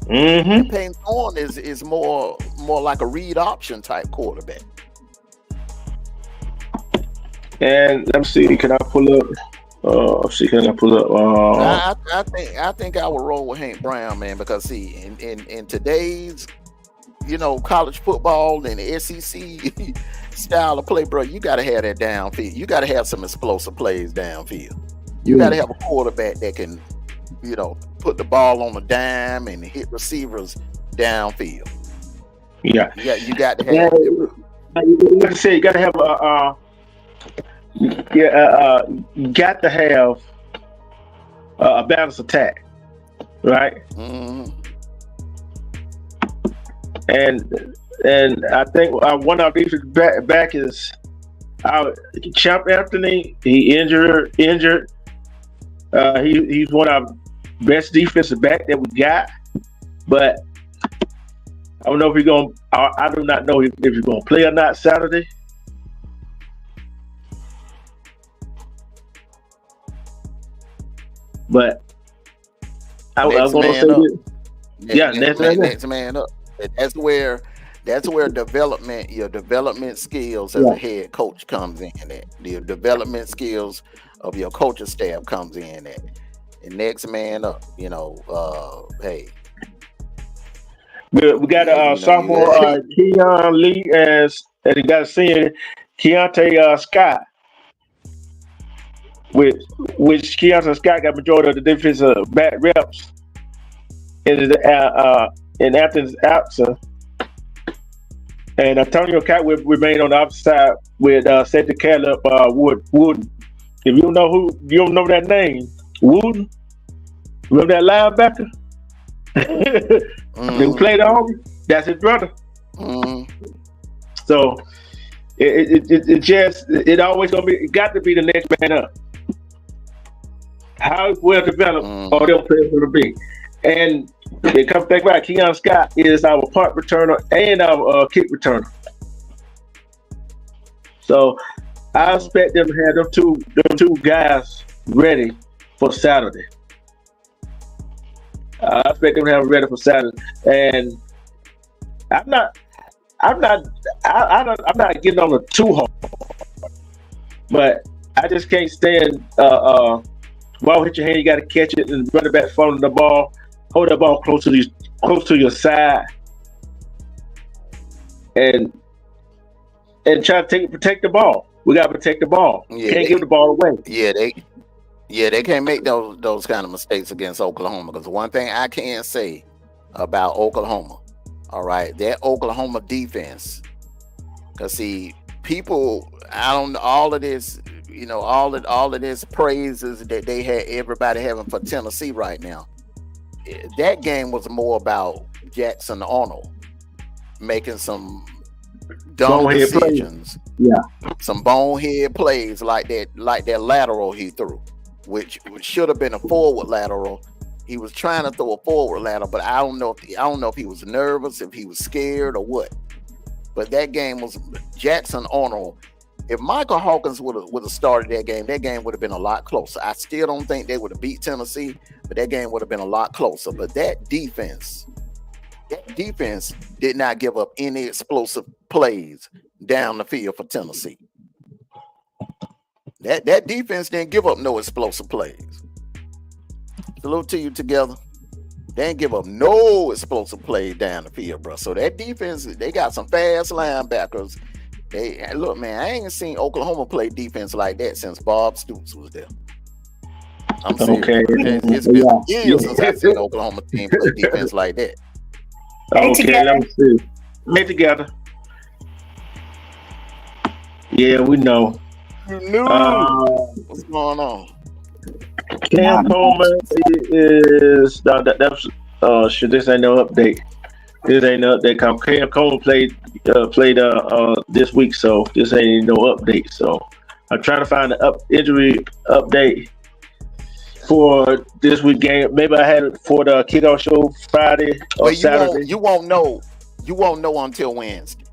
Mm-hmm. Payne Thorne is more like a read option type quarterback. And let me see, can I pull up? I think I would roll with Hank Brown, man, because see, in today's college football and the SEC style of play, bro, you got to have that downfield. You got to have some explosive plays downfield. You got to have a quarterback that can, put the ball on a dime and hit receivers downfield. Yeah, you got to have. Like I said, you got to have you got to have a balanced attack, right? Mm-hmm. And I think one of these back is Champ Anthony. He injured. He's one of our best defensive back that we got, but I don't know if he's going. I do not know if he's going to play or not Saturday. But I was going to say this. Next man up. That's where your development skills as a head coach comes in at. The development skills of your coaching staff comes in at. And next man up, hey. We got a sophomore Keon Lee and he got a senior Keontae Scott. Which Keontae Scott got majority of the defensive back reps in Athens' absence. And Antonio Cat will remain on the opposite side with safety Caleb Wooden. If you don't know that name, Wooden, remember that linebacker? Who played Auburn? That's his brother. So it always got to be the next man up. How well developed are them players going to be? And it comes back right. Keon Scott is our punt returner and our kick returner. So I expect them to have them two guys ready for Saturday. I expect them to have it ready for Saturday, and I'm not getting on the too hard, but I just can't stand ball hit your hand. You got to catch it, and running back following the ball, hold that ball close to your side, and try to protect the ball. We got to protect the ball. Yeah, Can't give the ball away. They can't make those kind of mistakes against Oklahoma, because one thing I can say about Oklahoma, all right, that Oklahoma defense, because see, people, I don't all of this, all of this praises that they had everybody having for Tennessee right now. That game was more about Jackson Arnold making some dumb decisions. Some bonehead plays like that lateral he threw, which should have been a forward lateral. He was trying to throw a forward lateral, but I don't know if he was nervous, if he was scared or what. But that game was Jackson Arnold. If Michael Hawkins would have started that game would have been a lot closer. I still don't think they would have beat Tennessee, but that game would have been a lot closer. But that defense did not give up any explosive plays down the field for Tennessee. That defense didn't give up no explosive plays. Salute to you together. They didn't give up no explosive plays down the field, bro. So that defense, they got some fast linebackers. Look, man, I ain't seen Oklahoma play defense like that since Bob Stoops was there. I'm serious. Okay. It's been years since I've seen Oklahoma team play defense like that. Okay, let me see. Get together. Yeah, we know. What's going on? Cam Coleman is that's shit. This ain't no update. This ain't no update. Cam Coleman played this week, so this ain't no update. So I'm trying to find the injury update for this week game. Maybe I had it for the kickoff show Friday or Saturday. You won't know until Wednesday.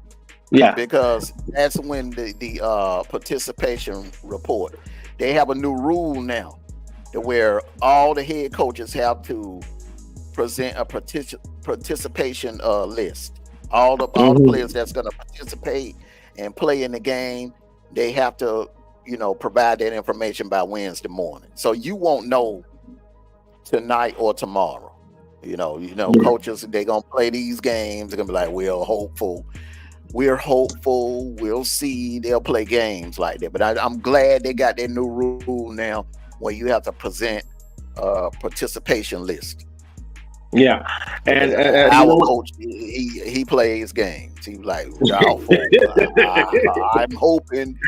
Yeah, because that's when the participation report. They have a new rule now, where all the head coaches have to present a participation list. All the players that's going to participate and play in the game, they have to provide that information by Wednesday morning. So you won't know tonight or tomorrow. Coaches, they're gonna play these games. They're gonna be like, we're hopeful. We'll see. They'll play games like that. But I'm glad they got that new rule now, where you have to present a participation list. Yeah, and our coach, he plays games. He's like, I'm hoping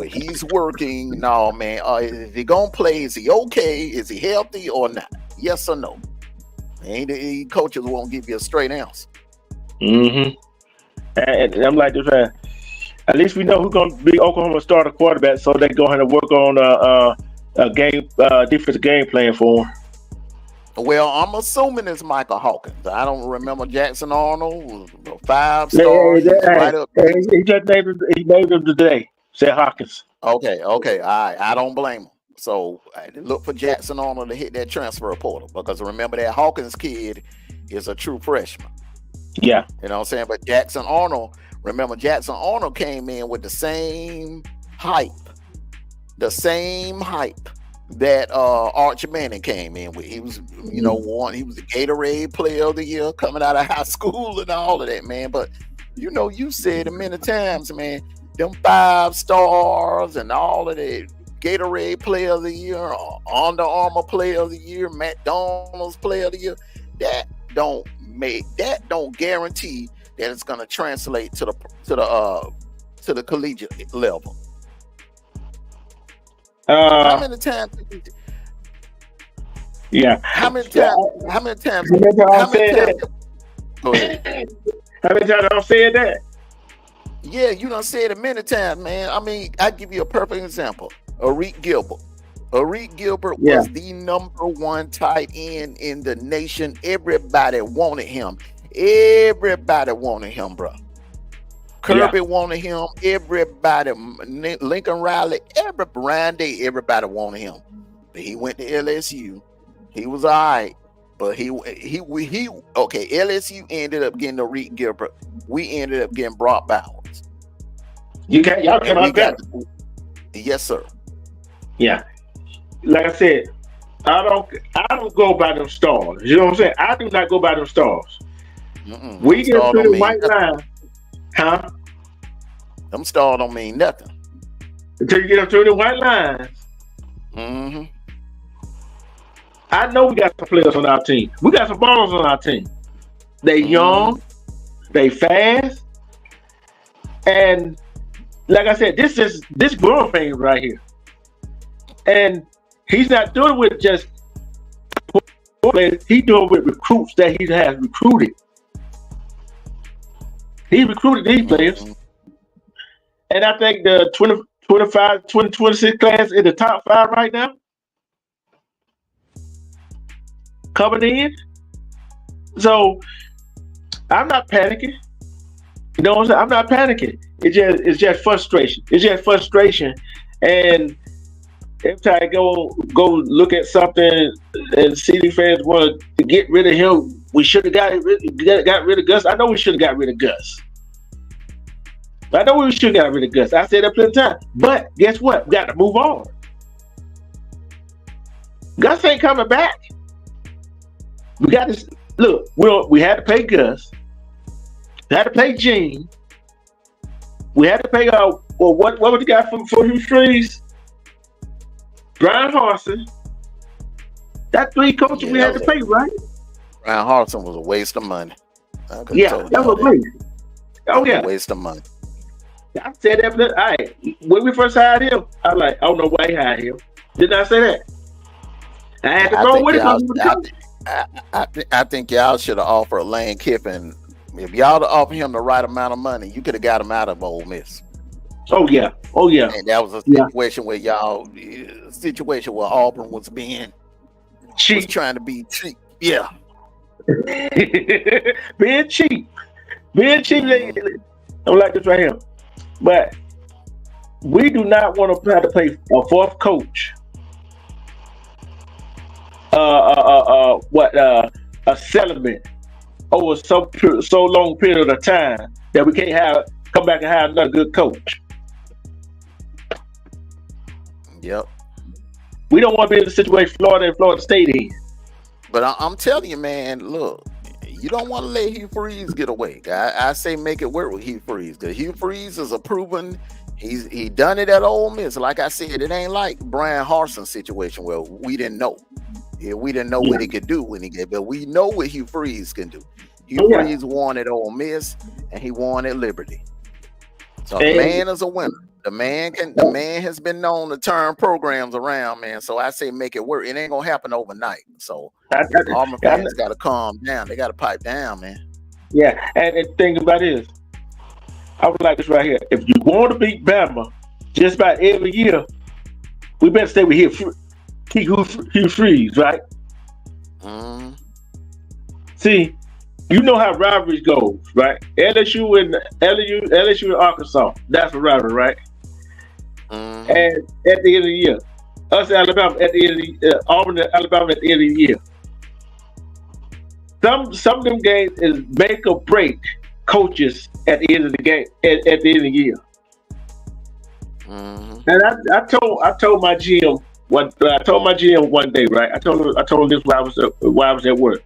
he's working. No, man, is he gonna play? Is he okay? Is he healthy or not? Yes or no? And coaches won't give you a straight answer. Mm-hmm. And I'm like this, at least we know who's going to be Oklahoma starter quarterback, so they're going to work on a defensive game plan for him. Well, I'm assuming it's Michael Hawkins. I don't remember Jackson Arnold, 5 stars. Right up. He just named him today. Said Hawkins. Okay. All right. I don't blame him. So look for Jackson Arnold to hit that transfer portal, because remember that Hawkins kid is a true freshman. Yeah. You know what I'm saying? But Jackson Arnold came in with the same hype that Archie Manning came in with. He was, he was the Gatorade Player of the Year coming out of high school and all of that, man. But you said it many times, man, them 5 stars and all of that, Gatorade Player of the Year, Under Armour Player of the Year, McDonald's Player of the Year, that don't guarantee that it's going to translate to the collegiate level. How many times? Yeah. How many times? Go ahead. How many times I've said that? Yeah, you done said it many times, man. I mean, I give you a perfect example. Arik Gilbert. Arik Gilbert was the number 1 tight end in the nation. Everybody wanted him. Bro. Kirby wanted him. Everybody, Lincoln Riley, everybody wanted him. But he went to LSU. He was all right. But he LSU ended up getting Reed Gilbert. We ended up getting Brock Bowers. Y'all came out better. Yes, sir. Yeah. Like I said, I don't go by them stars. You know what I'm saying? I do not go by them stars. We get through the white line. Huh? Them stars don't mean nothing. Until you get up through the white lines. Mm-hmm. I know we got some players on our team. We got some ballers on our team. They young, they fast, and like I said, this growing pain right here. And he's not doing it with just players. He's doing it with recruits that he has recruited. He recruited these players. And I think the 2026 class in the top 5 right now. Coming in. So I'm not panicking. You know what I'm saying? I'm not panicking. It's just frustration. It's just frustration. And every time I go look at something and CD fans want to get rid of him, we should have got rid of Gus. I know we should have got rid of Gus. I know we should have got rid of Gus. I said that plenty of times. But guess what? We got to move on. Gus ain't coming back. We got to look. We had to pay Gus. We had to pay Gene. We had to pay what was the guy for Hugh Freeze? Brian Harsin. That 3 coaches we had to pay, right? Brian Harsin was a waste of money. Yeah, that was a waste. Oh yeah, a waste of money. I said that. All right, when we first hired him, I was like, I don't know why he hired him. Didn't I say that? I had to go with it. I think y'all should have offered Lane Kiffin. If y'all had offered him the right amount of money, you could have got him out of Ole Miss. Oh yeah. And that was a situation where Auburn was being cheap, was trying to be cheap. Yeah. being cheap. I'm like this right here. But we do not want to have to pay a 4th coach. A settlement over so long period of time that we can't come back and have another good coach. Yep. We don't want to be in the situation Florida and Florida State in. But I'm telling you, man, look, you don't want to let Hugh Freeze get away. I say make it work with Hugh Freeze, because Hugh Freeze is a proven. He done it at Ole Miss. Like I said, it ain't like Brian Harsin's situation where we didn't know. Yeah, we didn't know what he could do when he get, but we know what Hugh Freeze can do. Hugh Freeze won at Ole Miss and he won at Liberty. So the man is a winner. The man has been known to turn programs around, man. So I say make it work. It ain't gonna happen overnight. So Auburn fans got to calm down. They got to pipe down, man. Yeah, and the thing about it is, I would like this right here. If you want to beat Bama, just about every year, we better stay with Hugh Freeze, right? See, you know how rivalries goes, right? LSU and Arkansas, that's a rivalry, right? And at the end of the year, us Alabama at the end of the year, Auburn and Alabama at the end of the year. Some of them games is make or break coaches at the end of the game, at the end of the year. And I told my GM one day, right? I told him this while I was at work.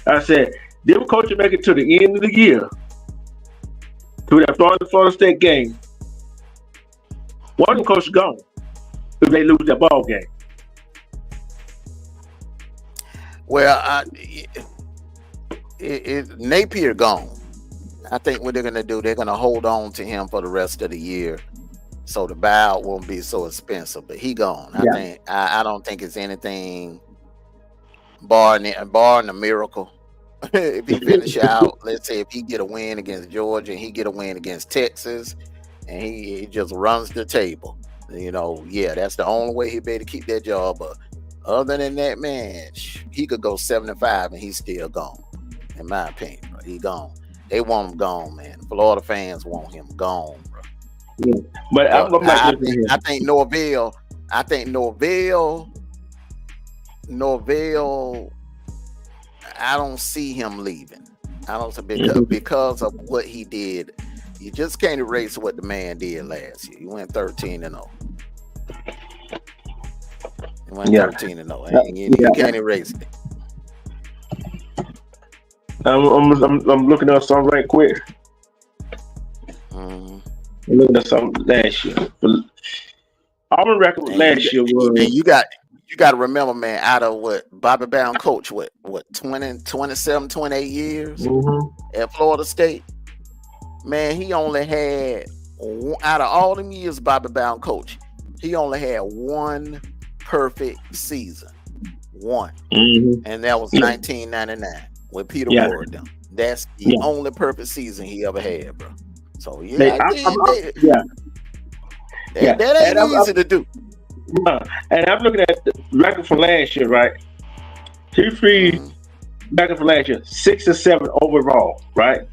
I said, them coaches make it to the end of the year, to that Florida State game. One of them coaches gone if they lose that ball game. Well, Napier gone. I think what they're gonna do, they're gonna hold on to him for the rest of the year, so the buyout won't be so expensive. But he gone. I don't think it's anything barring a miracle. If he finish out, let's say if he get a win against Georgia and he get a win against Texas, and he just runs the table, that's the only way he'll be able to keep that job. But other than that, man, he could go 7-5 and he's still gone. In my opinion, he gone. They want him gone, man. Florida fans want him gone, bro. Yeah. But I'm I think Norvell. I don't see him leaving. I don't see because of what he did. You just can't erase what the man did last year. He went 13-0. He went 13-0. You can't erase it. I'm looking at something right quick. I'm looking at something last year. Auburn record last year was. And you got to remember, man, out of what Bobby Brown coached, what 27, 28 years at Florida State, man, he only had, out of all them years Bobby Brown coached, he only had one perfect season. One. And that was 1999 with Peter Ward. That's the only perfect season he ever had, bro. So that ain't easy to do. And I'm looking at the record from last year, right? T3 record from last year, 6-7 overall, right?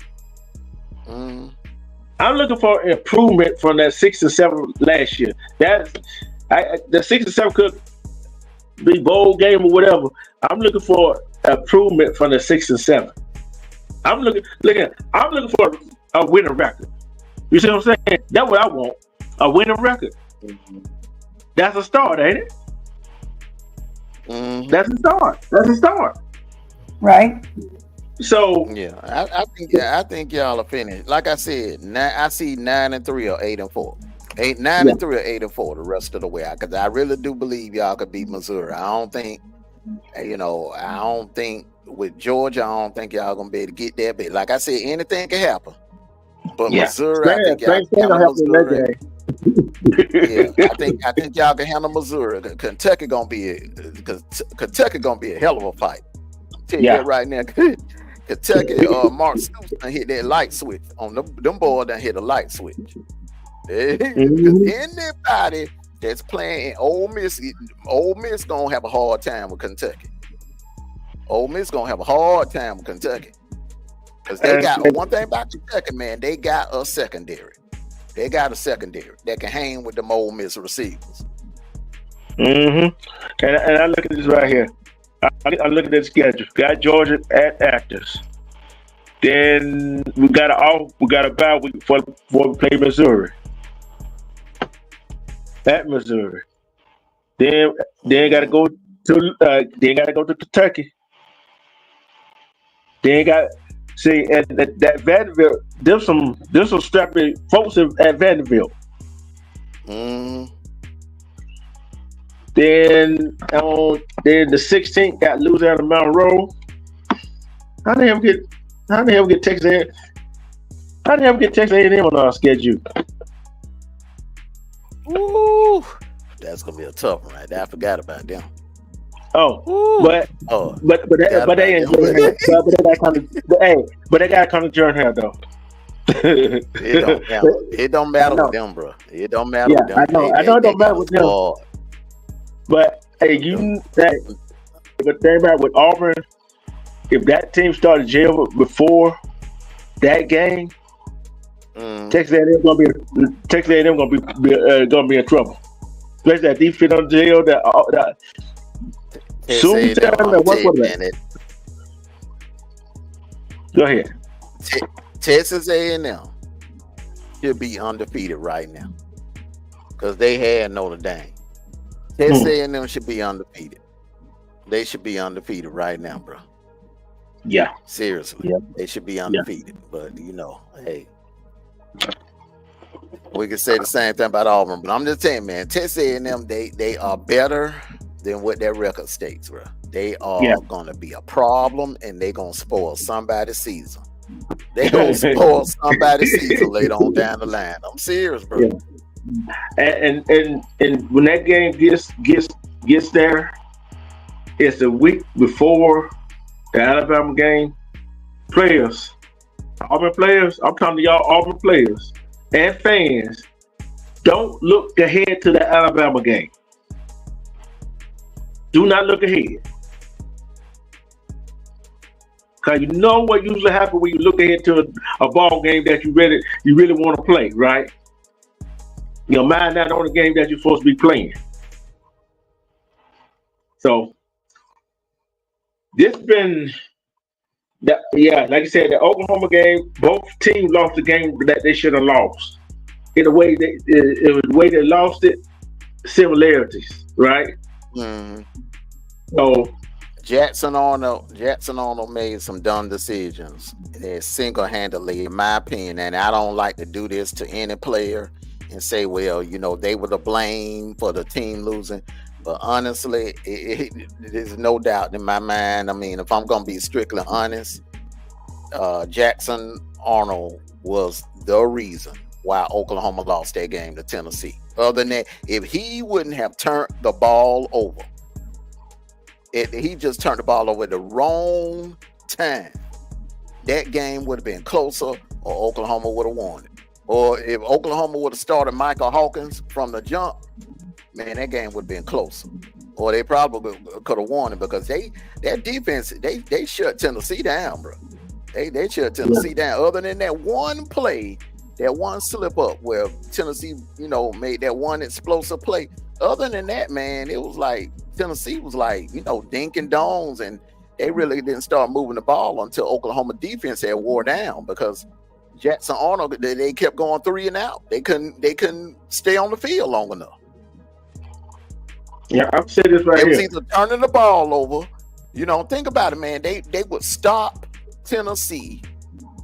I'm looking for improvement from that 6-7 last year. The 6-7 could be bowl game or whatever. I'm looking for improvement from the 6-7. I'm looking for a winning record. You see what I'm saying? That's what I want. A winning record. That's a start, ain't it? That's a start. Right. So yeah, I think y'all are finished. Like I said, I see 9-3 or 8-4. 9-3 or 8-4 the rest of the way. Because I really do believe y'all could beat Missouri. I don't think with Georgia, I don't think y'all gonna be able to get there. But like I said, anything can happen. But Missouri, I think y'all can handle Missouri. I think y'all can handle Missouri. Kentucky gonna be a hell of a fight. I'll tell you that right now. Kentucky, Mark Stoops done hit that light switch on them boys. Done hit a light switch. Anybody that's playing Ole Miss gonna have a hard time with Kentucky. Ole Miss gonna have a hard time with Kentucky because they got one thing about Kentucky, man. They got a secondary. They got a secondary that can hang with them Ole Miss receivers. And I look at this right here. I look at the schedule. Got Georgia at Actors. Then we got a bye week before we play Missouri. At Missouri. Then got to go to Kentucky. Then got that Vanderbilt. There's some strappy folks at Vanderbilt. Then the 16th got Louisiana Monroe. How the hell get Texas A&M? How the hell get Texas A&M on our schedule? Ooh, that's gonna be a tough one, right there. I forgot about them. But they ain't doing that. But they got to come to Jordan Hare though. It don't matter with them, bro. It don't matter with them. I know it don't matter with them. But hey, but think about with Auburn, if that team started jail before that game, Texas A&M gonna be in trouble. Especially that defense on jail. Go ahead. Texas A&M should be undefeated right now because they had Notre Dame. Texas A&M should be undefeated. They should be undefeated right now, bro. Yeah. Seriously. Yeah. They should be undefeated. Yeah. But, hey, we can say the same thing about Auburn. But I'm just saying, man, Texas A&M, they are better than what their record states, bro. They are going to be a problem, and they're going to spoil somebody's season. They're going to spoil somebody's season later on down the line. I'm serious, bro. Yeah. And when that game gets there, it's a week before the Alabama game. Auburn players, I'm talking to y'all, Auburn players and fans, don't look ahead to the Alabama game. Do not look ahead. Cause you know what usually happens when you look ahead to a ball game that you really want to play, right? Your mind not on the game that you're supposed to be playing. So this been that, yeah, like I said, the Oklahoma game, both teams lost the game that they should have lost. In a way, the way they lost it, similarities, right? Mm. So Jackson Arnold made some dumb decisions. Single-handedly, in my opinion, and I don't like to do this to any player and say, well, they were to blame for the team losing. But honestly, there's no doubt in my mind. I mean, if I'm going to be strictly honest, Jackson Arnold was the reason why Oklahoma lost that game to Tennessee. Other than that, if he wouldn't have turned the ball over, he just turned the ball over at the wrong time, that game would have been closer, or Oklahoma would have won it. Or if Oklahoma would have started Michael Hawkins from the jump, man, that game would have been closer. Or they probably could have won it, because that defense, they shut Tennessee down, bro. They shut Tennessee down. Other than that one play, that one slip up where Tennessee, made that one explosive play. Other than that, man, it was like Tennessee was like, dink and dongs, and they really didn't start moving the ball until Oklahoma defense had wore down, because Jackson Arnold, they kept going 3 and out. They couldn't stay on the field long enough. Yeah, I've said this right here. It was either turning the ball over. Think about it, man. They would stop Tennessee.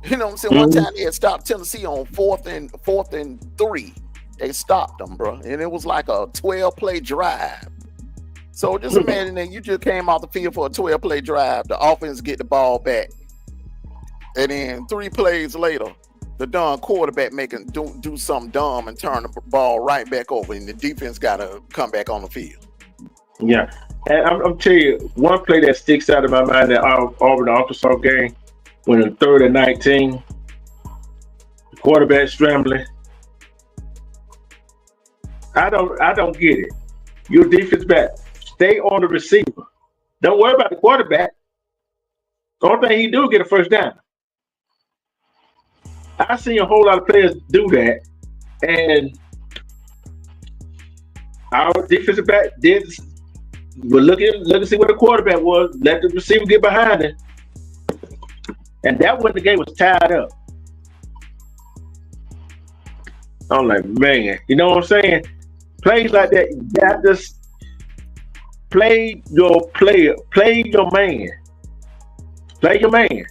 You know what I'm saying? One time they had stopped Tennessee on 4th and 3. They stopped them, bro. And it was like a 12-play drive. So just imagine that you just came off the field for a 12-play drive. The offense get the ball back. And then 3 plays later, the dumb quarterback do something dumb and turn the ball right back over. And the defense got to come back on the field. Yeah. And I'm telling you, one play that sticks out in my mind, that Auburn Arkansas game, when the 3rd and 19, the quarterback scrambling. I don't get it. Your defense back, stay on the receiver. Don't worry about the quarterback. The only thing he do is get a first down. I've seen a whole lot of players do that, and our defensive back was looking to see where the quarterback was, let the receiver get behind it. And that when the game was tied up. I'm like, man, you know what I'm saying? Plays like that, you got to play your player, play your man. Play your man.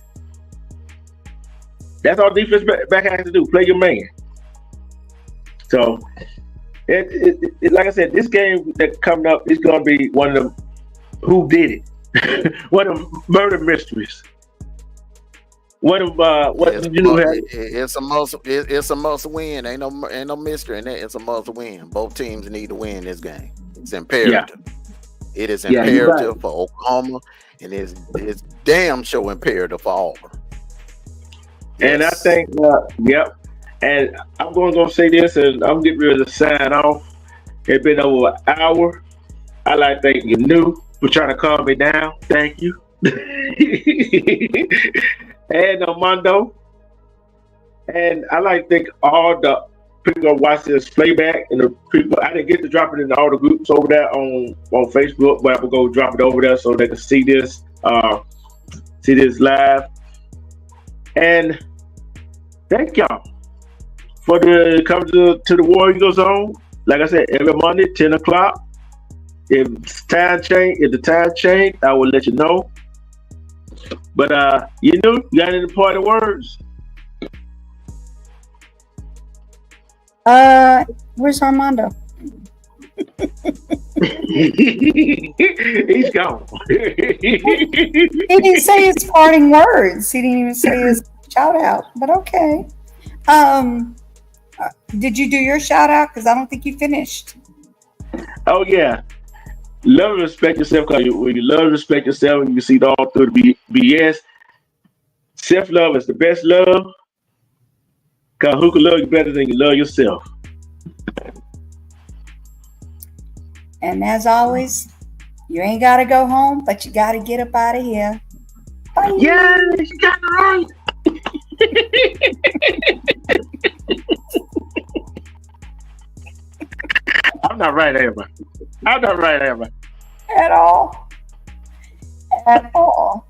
That's all defense back has to do, play your man. So, it like I said, this game that's coming up is going to be one of them, who did it? One of them murder mysteries. It's a must win. Ain't no mystery in that. It's a must win. Both teams need to win this game. It's imperative. Yeah. It is imperative for Oklahoma, and it's damn sure imperative for Auburn. Yes. And I think, yep. And I'm going to say this, and I'm getting ready to sign off. It's been over an hour. I like to thank you, New, for trying to calm me down. Thank you. And Armando. And I like to thank all the people who watch this playback, and the people, I didn't get to drop it in all the groups over there on Facebook, but I will go drop it over there so they can see this live. And thank y'all for the coming to the War Eagle Zone. Like I said, every Monday, 10 o'clock. If the time change, I will let you know. But you got any party words? Where's Armando? He's gone. He didn't say his parting words. He didn't even say his shout out. But okay. Did you do your shout out? Because I don't think you finished. Oh yeah. Love and respect yourself, because when you love and respect yourself, you can see it all through the BS. Self-love is the best love, because who can love you better than you love yourself? And as always, you ain't got to go home, but you got to get up out of here. Bye. Yeah, you got it right. I'm not right, am I? I'm not right, am I? At all. At all.